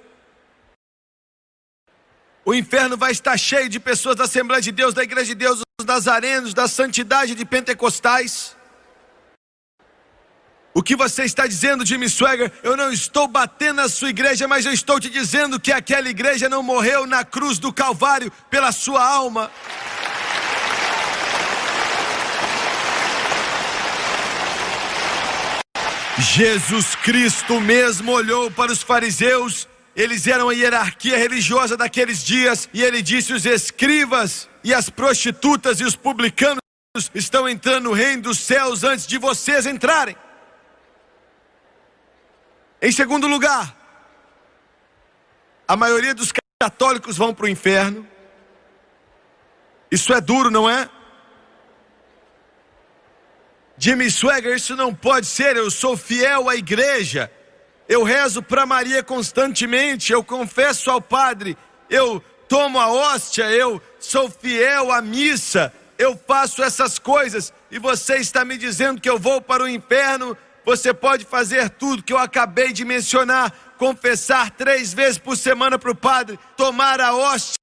O inferno vai estar cheio de pessoas da Assembleia de Deus, da Igreja de Deus, dos nazarenos, da santidade de pentecostais. O que você está dizendo, Jimmy Swaggart? Eu não estou batendo na sua igreja, mas eu estou te dizendo que aquela igreja não morreu na cruz do Calvário pela sua alma. Jesus Cristo mesmo olhou para os fariseus. Eles eram a hierarquia religiosa daqueles dias, e ele disse: os escribas e as prostitutas e os publicanos estão entrando no reino dos céus antes de vocês entrarem. Em segundo lugar, a maioria dos católicos vão para o inferno. Isso é duro, não é? Jimmy Swaggart, isso não pode ser. Eu sou fiel à igreja, eu rezo para Maria constantemente, eu confesso ao Padre, eu tomo a hóstia, eu sou fiel à missa, eu faço essas coisas, e você está me dizendo que eu vou para o inferno? Você pode fazer tudo que eu acabei de mencionar, confessar 3 vezes por semana para o Padre, tomar a hóstia,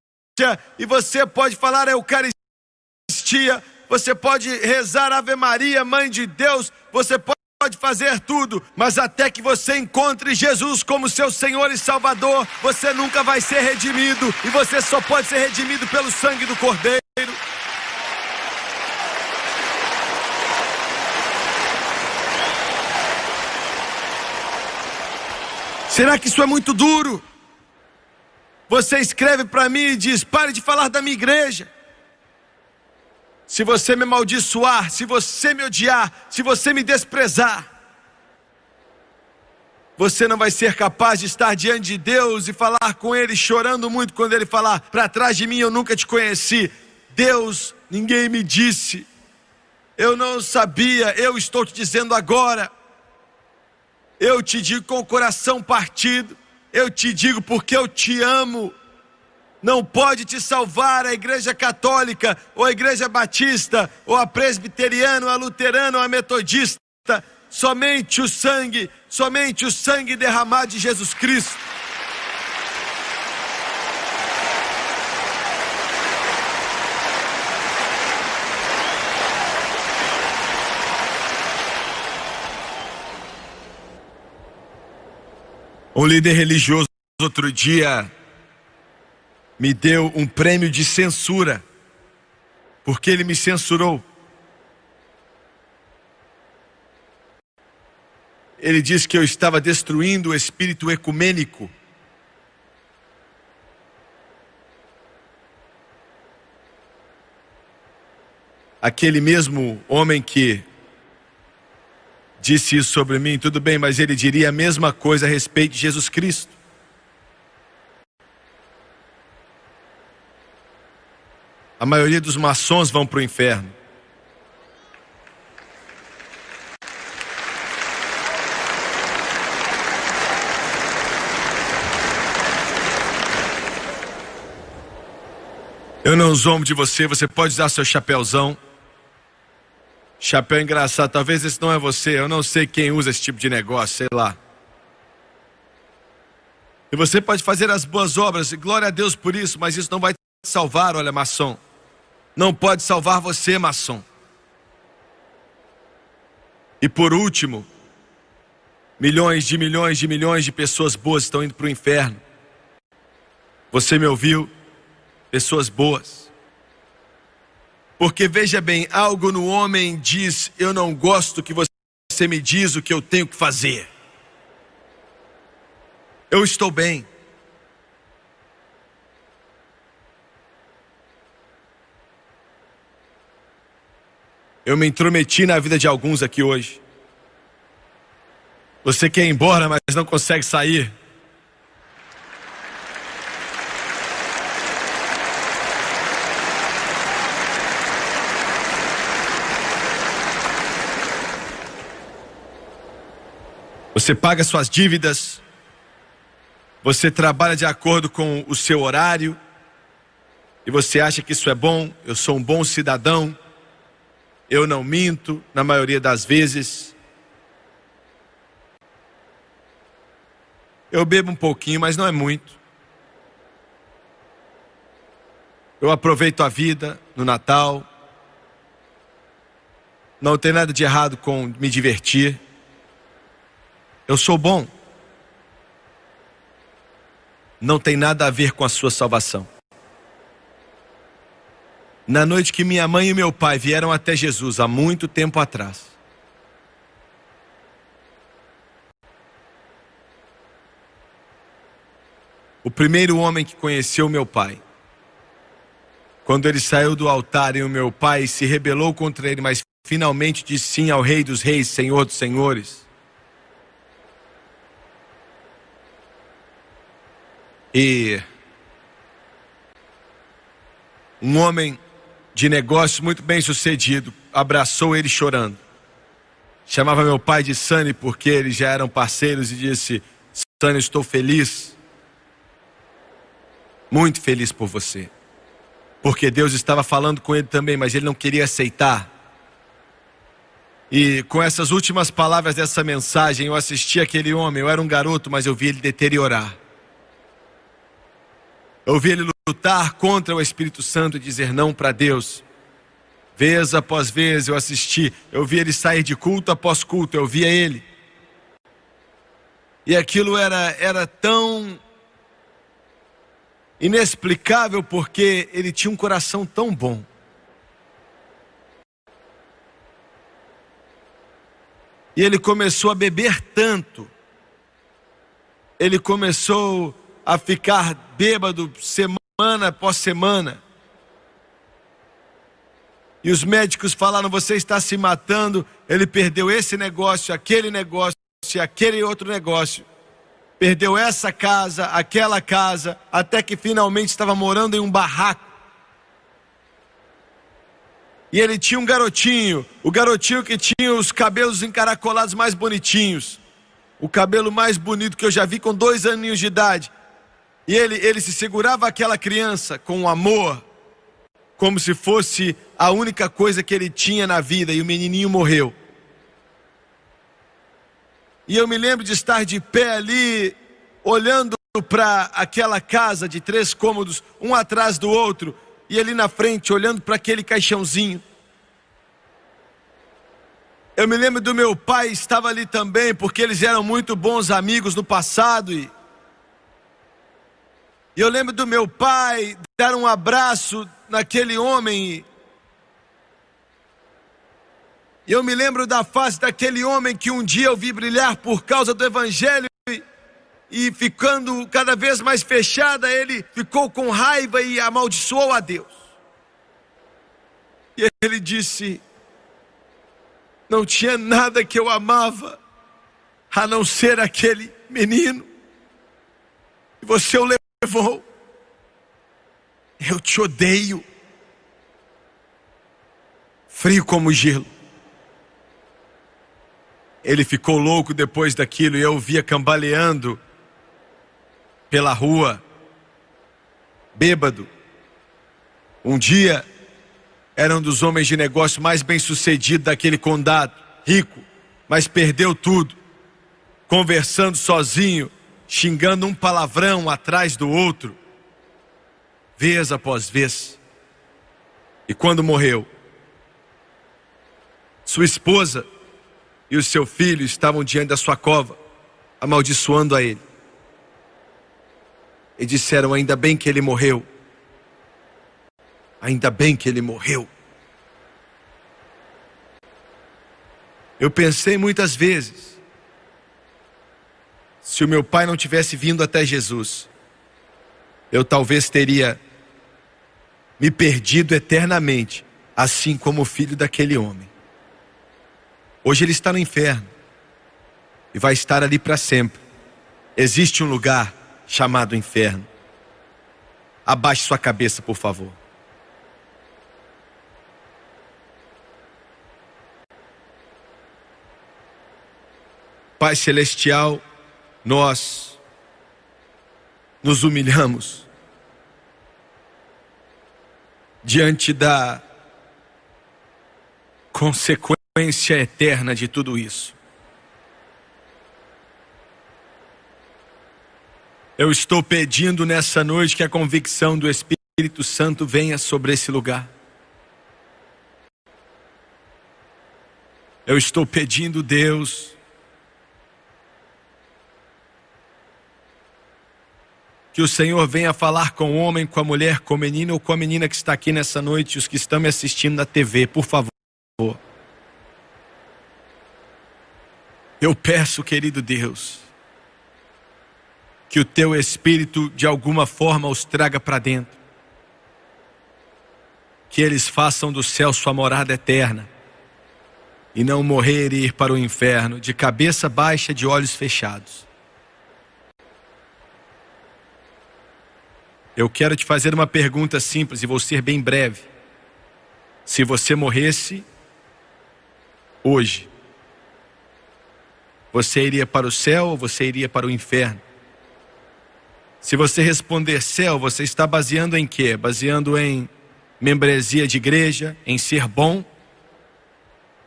e você pode falar a Eucaristia, você pode rezar Ave Maria, Mãe de Deus, você pode fazer tudo, mas até que você encontre Jesus como seu Senhor e Salvador, você nunca vai ser redimido, e você só pode ser redimido pelo sangue do Cordeiro. Será que isso é muito duro? Você escreve para mim e diz: pare de falar da minha igreja. Se você me amaldiçoar, se você me odiar, se você me desprezar, você não vai ser capaz de estar diante de Deus e falar com Ele, chorando muito quando Ele falar: para trás de mim eu nunca te conheci. Deus, ninguém me disse, eu não sabia, eu estou te dizendo agora. Eu te digo com o coração partido, eu te digo porque eu te amo. Não pode te salvar a igreja católica, ou a igreja batista, ou a presbiteriana, ou a luterana, ou a metodista. Somente o sangue derramado de Jesus Cristo. Um líder religioso outro dia me deu um prêmio de censura, porque ele me censurou. Ele disse que eu estava destruindo o espírito ecumênico. Aquele mesmo homem que disse isso sobre mim, tudo bem, mas ele diria a mesma coisa a respeito de Jesus Cristo. A maioria dos maçons vão para o inferno. Eu não zombo de você, você pode usar seu chapéuzão. Chapéu engraçado, talvez esse não é você, eu não sei quem usa esse tipo de negócio, sei lá. E você pode fazer as boas obras, e glória a Deus por isso, mas isso não vai te salvar, olha, maçom. Não pode salvar você, maçom. E por último, milhões de pessoas boas estão indo para o inferno. Você me ouviu? Pessoas boas. Porque veja bem, algo no homem diz: eu não gosto que você me diz o que eu tenho que fazer. Eu estou bem. Eu me intrometi na vida de alguns aqui hoje. Você quer ir embora, mas não consegue sair. Você paga suas dívidas. Você trabalha de acordo com o seu horário. E você acha que isso é bom. Eu sou um bom cidadão. Eu não minto, na maioria das vezes. Eu bebo um pouquinho, mas não é muito. Eu aproveito a vida no Natal. Não tem nada de errado com me divertir. Eu sou bom. Não tem nada a ver com a sua salvação. Na noite que minha mãe e meu pai vieram até Jesus, há muito tempo atrás, o primeiro homem que conheceu meu pai Quando ele saiu do altar e o meu pai se rebelou contra ele, mas finalmente disse sim ao Rei dos Reis, Senhor dos Senhores. E um homem de negócio muito bem sucedido abraçou ele chorando. Chamava meu pai de Sani porque eles já eram parceiros e disse: Sani, estou feliz, muito feliz por você. Porque Deus estava falando com ele também, mas ele não queria aceitar. E com essas últimas palavras dessa mensagem, eu assisti aquele homem, eu era um garoto, mas eu vi ele deteriorar. Eu vi ele lutar contra o Espírito Santo e dizer não para Deus. Vez após vez eu assisti, eu vi ele sair de culto após culto, eu via ele. E aquilo era tão inexplicável porque ele tinha um coração tão bom. E ele começou a beber tanto, ele começou a ficar bêbado semana após semana. E os médicos falaram: você está se matando. Ele perdeu esse negócio e aquele outro negócio. Perdeu essa casa, aquela casa, até que finalmente estava morando em um barraco. E ele tinha um garotinho, o garotinho que tinha os cabelos encaracolados mais bonitinhos. O cabelo mais bonito que eu já vi com 2 aninhos de idade. E ele se segurava aquela criança com amor, como se fosse a única coisa que ele tinha na vida, e o menininho morreu. E eu me lembro de estar de pé ali, olhando para aquela casa de 3 cômodos, um atrás do outro, e ali na frente, olhando para aquele caixãozinho. Eu me lembro do meu pai, estava ali também, porque eles eram muito bons amigos no passado, e eu lembro do meu pai dar um abraço naquele homem. E eu me lembro da face daquele homem que um dia eu vi brilhar por causa do Evangelho, e ficando cada vez mais fechada, ele ficou com raiva e amaldiçoou a Deus. E ele disse: não tinha nada que eu amava a não ser aquele menino, e você o levou. Eu te odeio. Frio como gelo. Ele ficou louco depois daquilo, e eu o via cambaleando pela rua, bêbado. Um dia, era um dos homens de negócio mais bem-sucedidos daquele condado, rico, mas perdeu tudo, conversando sozinho, xingando um palavrão atrás do outro, vez após vez. E quando morreu, sua esposa e o seu filho estavam diante da sua cova, amaldiçoando a ele. E disseram: ainda bem que ele morreu. Ainda bem que ele morreu. Eu pensei muitas vezes, se o meu pai não tivesse vindo até Jesus, eu talvez teria me perdido eternamente, assim como o filho daquele homem. Hoje ele está no inferno e vai estar ali para sempre. Existe um lugar chamado inferno. Abaixe sua cabeça, por favor. Pai Celestial, nós nos humilhamos diante da consequência eterna de tudo isso. Eu estou pedindo nessa noite que a convicção do Espírito Santo venha sobre esse lugar. Eu estou pedindo, Deus, que o Senhor venha falar com o homem, com a mulher, com o menino ou com a menina que está aqui nessa noite, os que estão me assistindo na TV, por favor. Eu peço, querido Deus, que o teu Espírito de alguma forma os traga para dentro. que eles façam do céu sua morada eterna, e não morrer e ir para o inferno, de cabeça baixa, de olhos fechados. Eu quero te fazer uma pergunta simples e vou ser bem breve. Se você morresse hoje, você iria para o céu ou você iria para o inferno? Se você responder céu, você está baseando em quê? Baseando em membresia de igreja, em ser bom,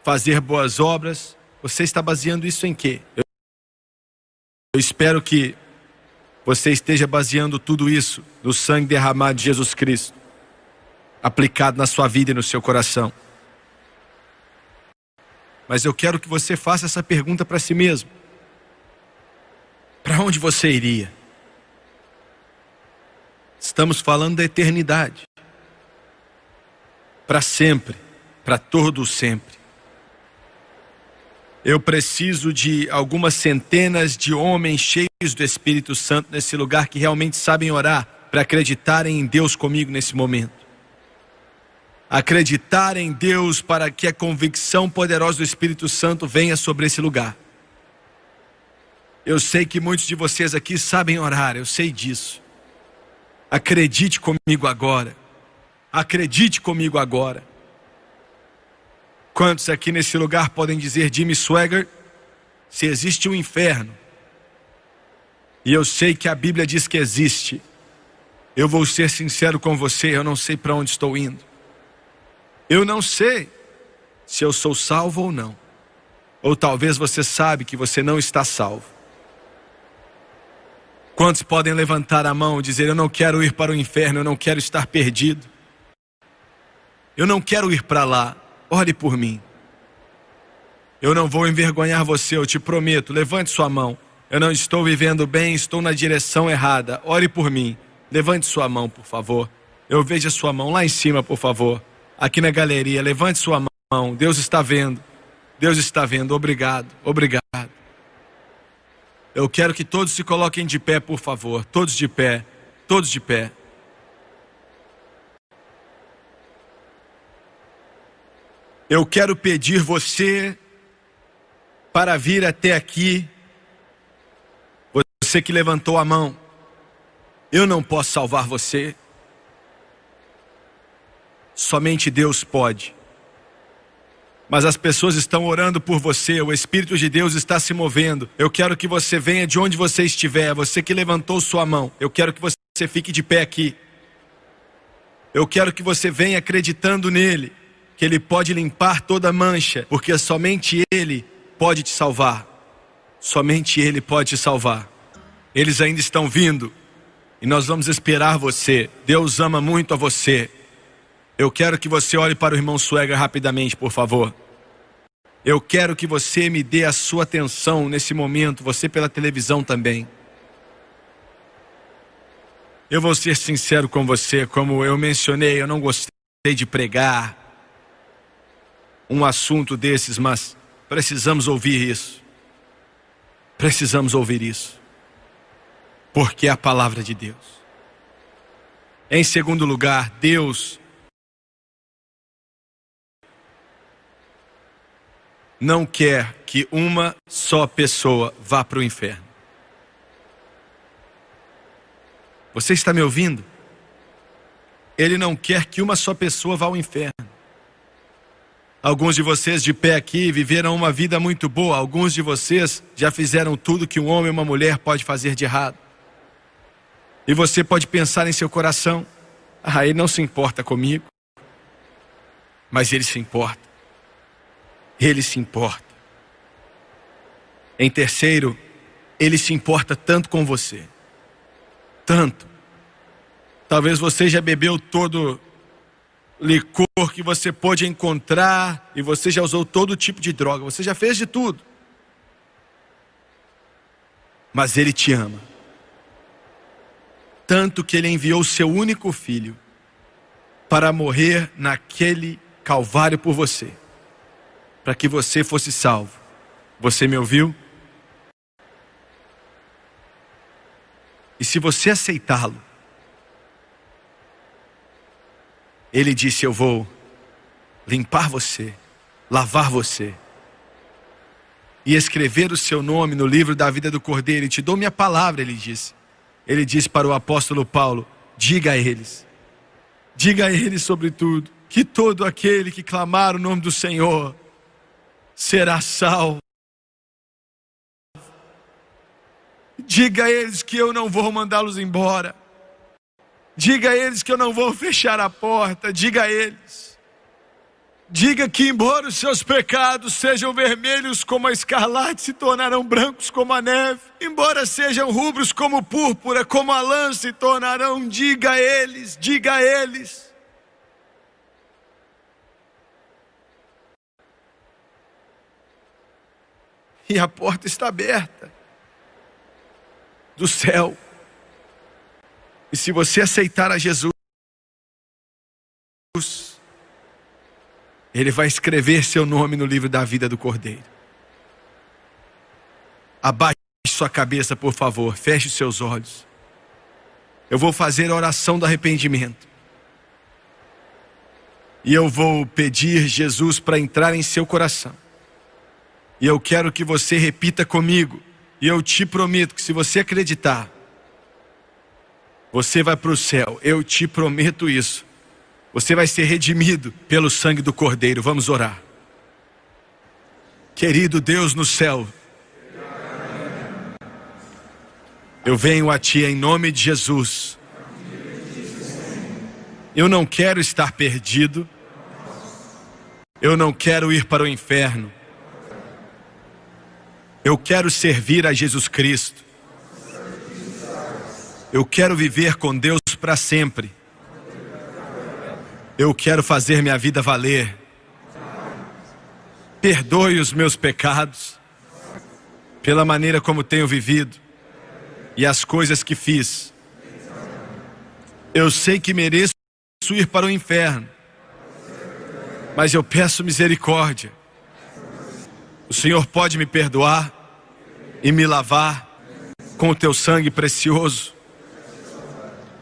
fazer boas obras. Você está baseando isso em quê? Eu espero que você esteja baseando tudo isso no sangue derramado de Jesus Cristo, aplicado na sua vida e no seu coração. Mas eu quero que você faça essa pergunta para si mesmo. Para onde você iria? Estamos falando da eternidade. Para sempre, para todo sempre. Eu preciso de algumas centenas de homens cheios do Espírito Santo nesse lugar que realmente sabem orar para acreditarem em Deus comigo nesse momento. Acreditar em Deus para que a convicção poderosa do Espírito Santo venha sobre esse lugar. Eu sei que muitos de vocês aqui sabem orar, eu sei disso. Acredite comigo agora. Acredite comigo agora. Quantos aqui nesse lugar podem dizer, Jimmy Swaggart, se existe um inferno, e eu sei que a Bíblia diz que existe, eu vou ser sincero com você, eu não sei para onde estou indo. Eu não sei se eu sou salvo ou não. Ou talvez você sabe que você não está salvo. Quantos podem levantar a mão e dizer, eu não quero ir para o inferno, eu não quero estar perdido. Eu não quero ir para lá, ore por mim. Eu não vou envergonhar você, eu te prometo, levante sua mão. Eu não estou vivendo bem, estou na direção errada, ore por mim. Levante sua mão, por favor. Eu vejo a sua mão lá em cima, por favor. Aqui na galeria, levante sua mão. Deus está vendo. Deus está vendo. Obrigado. Obrigado. Eu quero que todos se coloquem de pé, por favor. Todos de pé. Todos de pé. Eu quero pedir você para vir até aqui. Você que levantou a mão. Eu não posso salvar você. Somente Deus pode. Mas as pessoas estão orando por você, o Espírito de Deus está se movendo. Eu quero que você venha de onde você estiver, você que levantou sua mão. Eu quero que você fique de pé aqui. Eu quero que você venha acreditando nele, que ele pode limpar toda mancha, porque somente ele pode te salvar. Somente ele pode te salvar. Eles ainda estão vindo e nós vamos esperar você. Deus ama muito a você. Eu quero que você olhe para o irmão Swaggart rapidamente, por favor. Eu quero que você me dê a sua atenção nesse momento, você pela televisão também. Eu vou ser sincero com você, como eu mencionei, eu não gostei de pregar um assunto desses, mas precisamos ouvir isso. Precisamos ouvir isso. Porque é a palavra de Deus. Em segundo lugar, Deus não quer que uma só pessoa vá para o inferno. Você está me ouvindo? Ele não quer que uma só pessoa vá ao inferno. Alguns de vocês de pé aqui viveram uma vida muito boa. Alguns de vocês já fizeram tudo que um homem e uma mulher pode fazer de errado. E você pode pensar em seu coração, ele não se importa comigo. Mas ele se importa. Ele se importa. Em terceiro, ele se importa tanto com você. Tanto. Talvez você já bebeu todo licor que você pôde encontrar e você já usou todo tipo de droga. Você já fez de tudo. Mas ele te ama. Tanto que ele enviou o seu único filho para morrer naquele Calvário por você. Para que você fosse salvo. Você me ouviu? E se você aceitá-lo, Ele disse: eu vou limpar você, lavar você e escrever o seu nome no livro da vida do Cordeiro. E te dou minha palavra, ele disse. Ele disse para o apóstolo Paulo: diga a eles sobretudo, que todo aquele que clamar o nome do Senhor será salvo. Diga a eles que eu não vou mandá-los embora. Diga a eles que eu não vou fechar a porta. Diga a eles. Diga que embora os seus pecados sejam vermelhos como a escarlate, se tornarão brancos como a neve. Embora sejam rubros como púrpura, como a lã se tornarão. Diga a eles, diga a eles. E a porta está aberta do céu. E se você aceitar a Jesus, Ele vai escrever seu nome no livro da vida do Cordeiro. Abaixe sua cabeça, por favor. Feche seus olhos. Eu vou fazer a oração do arrependimento. E eu vou pedir Jesus para entrar em seu coração. E eu quero que você repita comigo. E eu te prometo que se você acreditar, você vai para o céu. Eu te prometo isso. Você vai ser redimido pelo sangue do Cordeiro. Vamos orar. Querido Deus no céu, eu venho a Ti em nome de Jesus. Eu não quero estar perdido. Eu não quero ir para o inferno. Eu quero servir a Jesus Cristo. Eu quero viver com Deus para sempre. Eu quero fazer minha vida valer. Perdoe os meus pecados pela maneira como tenho vivido e as coisas que fiz. Eu sei que mereço ir para o inferno, mas eu peço misericórdia. O Senhor pode me perdoar e me lavar com o Teu sangue precioso,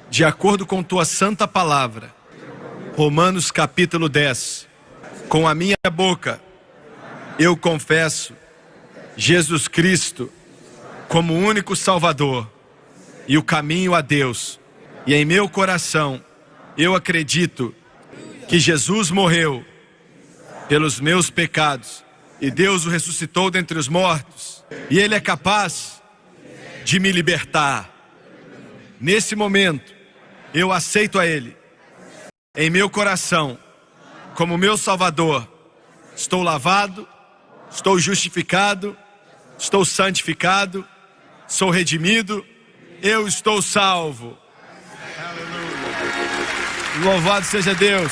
de acordo com Tua santa palavra. Romanos capítulo 10. Com a minha boca eu confesso Jesus Cristo como o único Salvador e o caminho a Deus. E em meu coração eu acredito que Jesus morreu pelos meus pecados e Deus o ressuscitou dentre os mortos. E Ele é capaz de me libertar. Nesse momento, eu aceito a Ele em meu coração como meu Salvador. Estou lavado, estou justificado, estou santificado, sou redimido, eu estou salvo. Aleluia. Louvado seja Deus.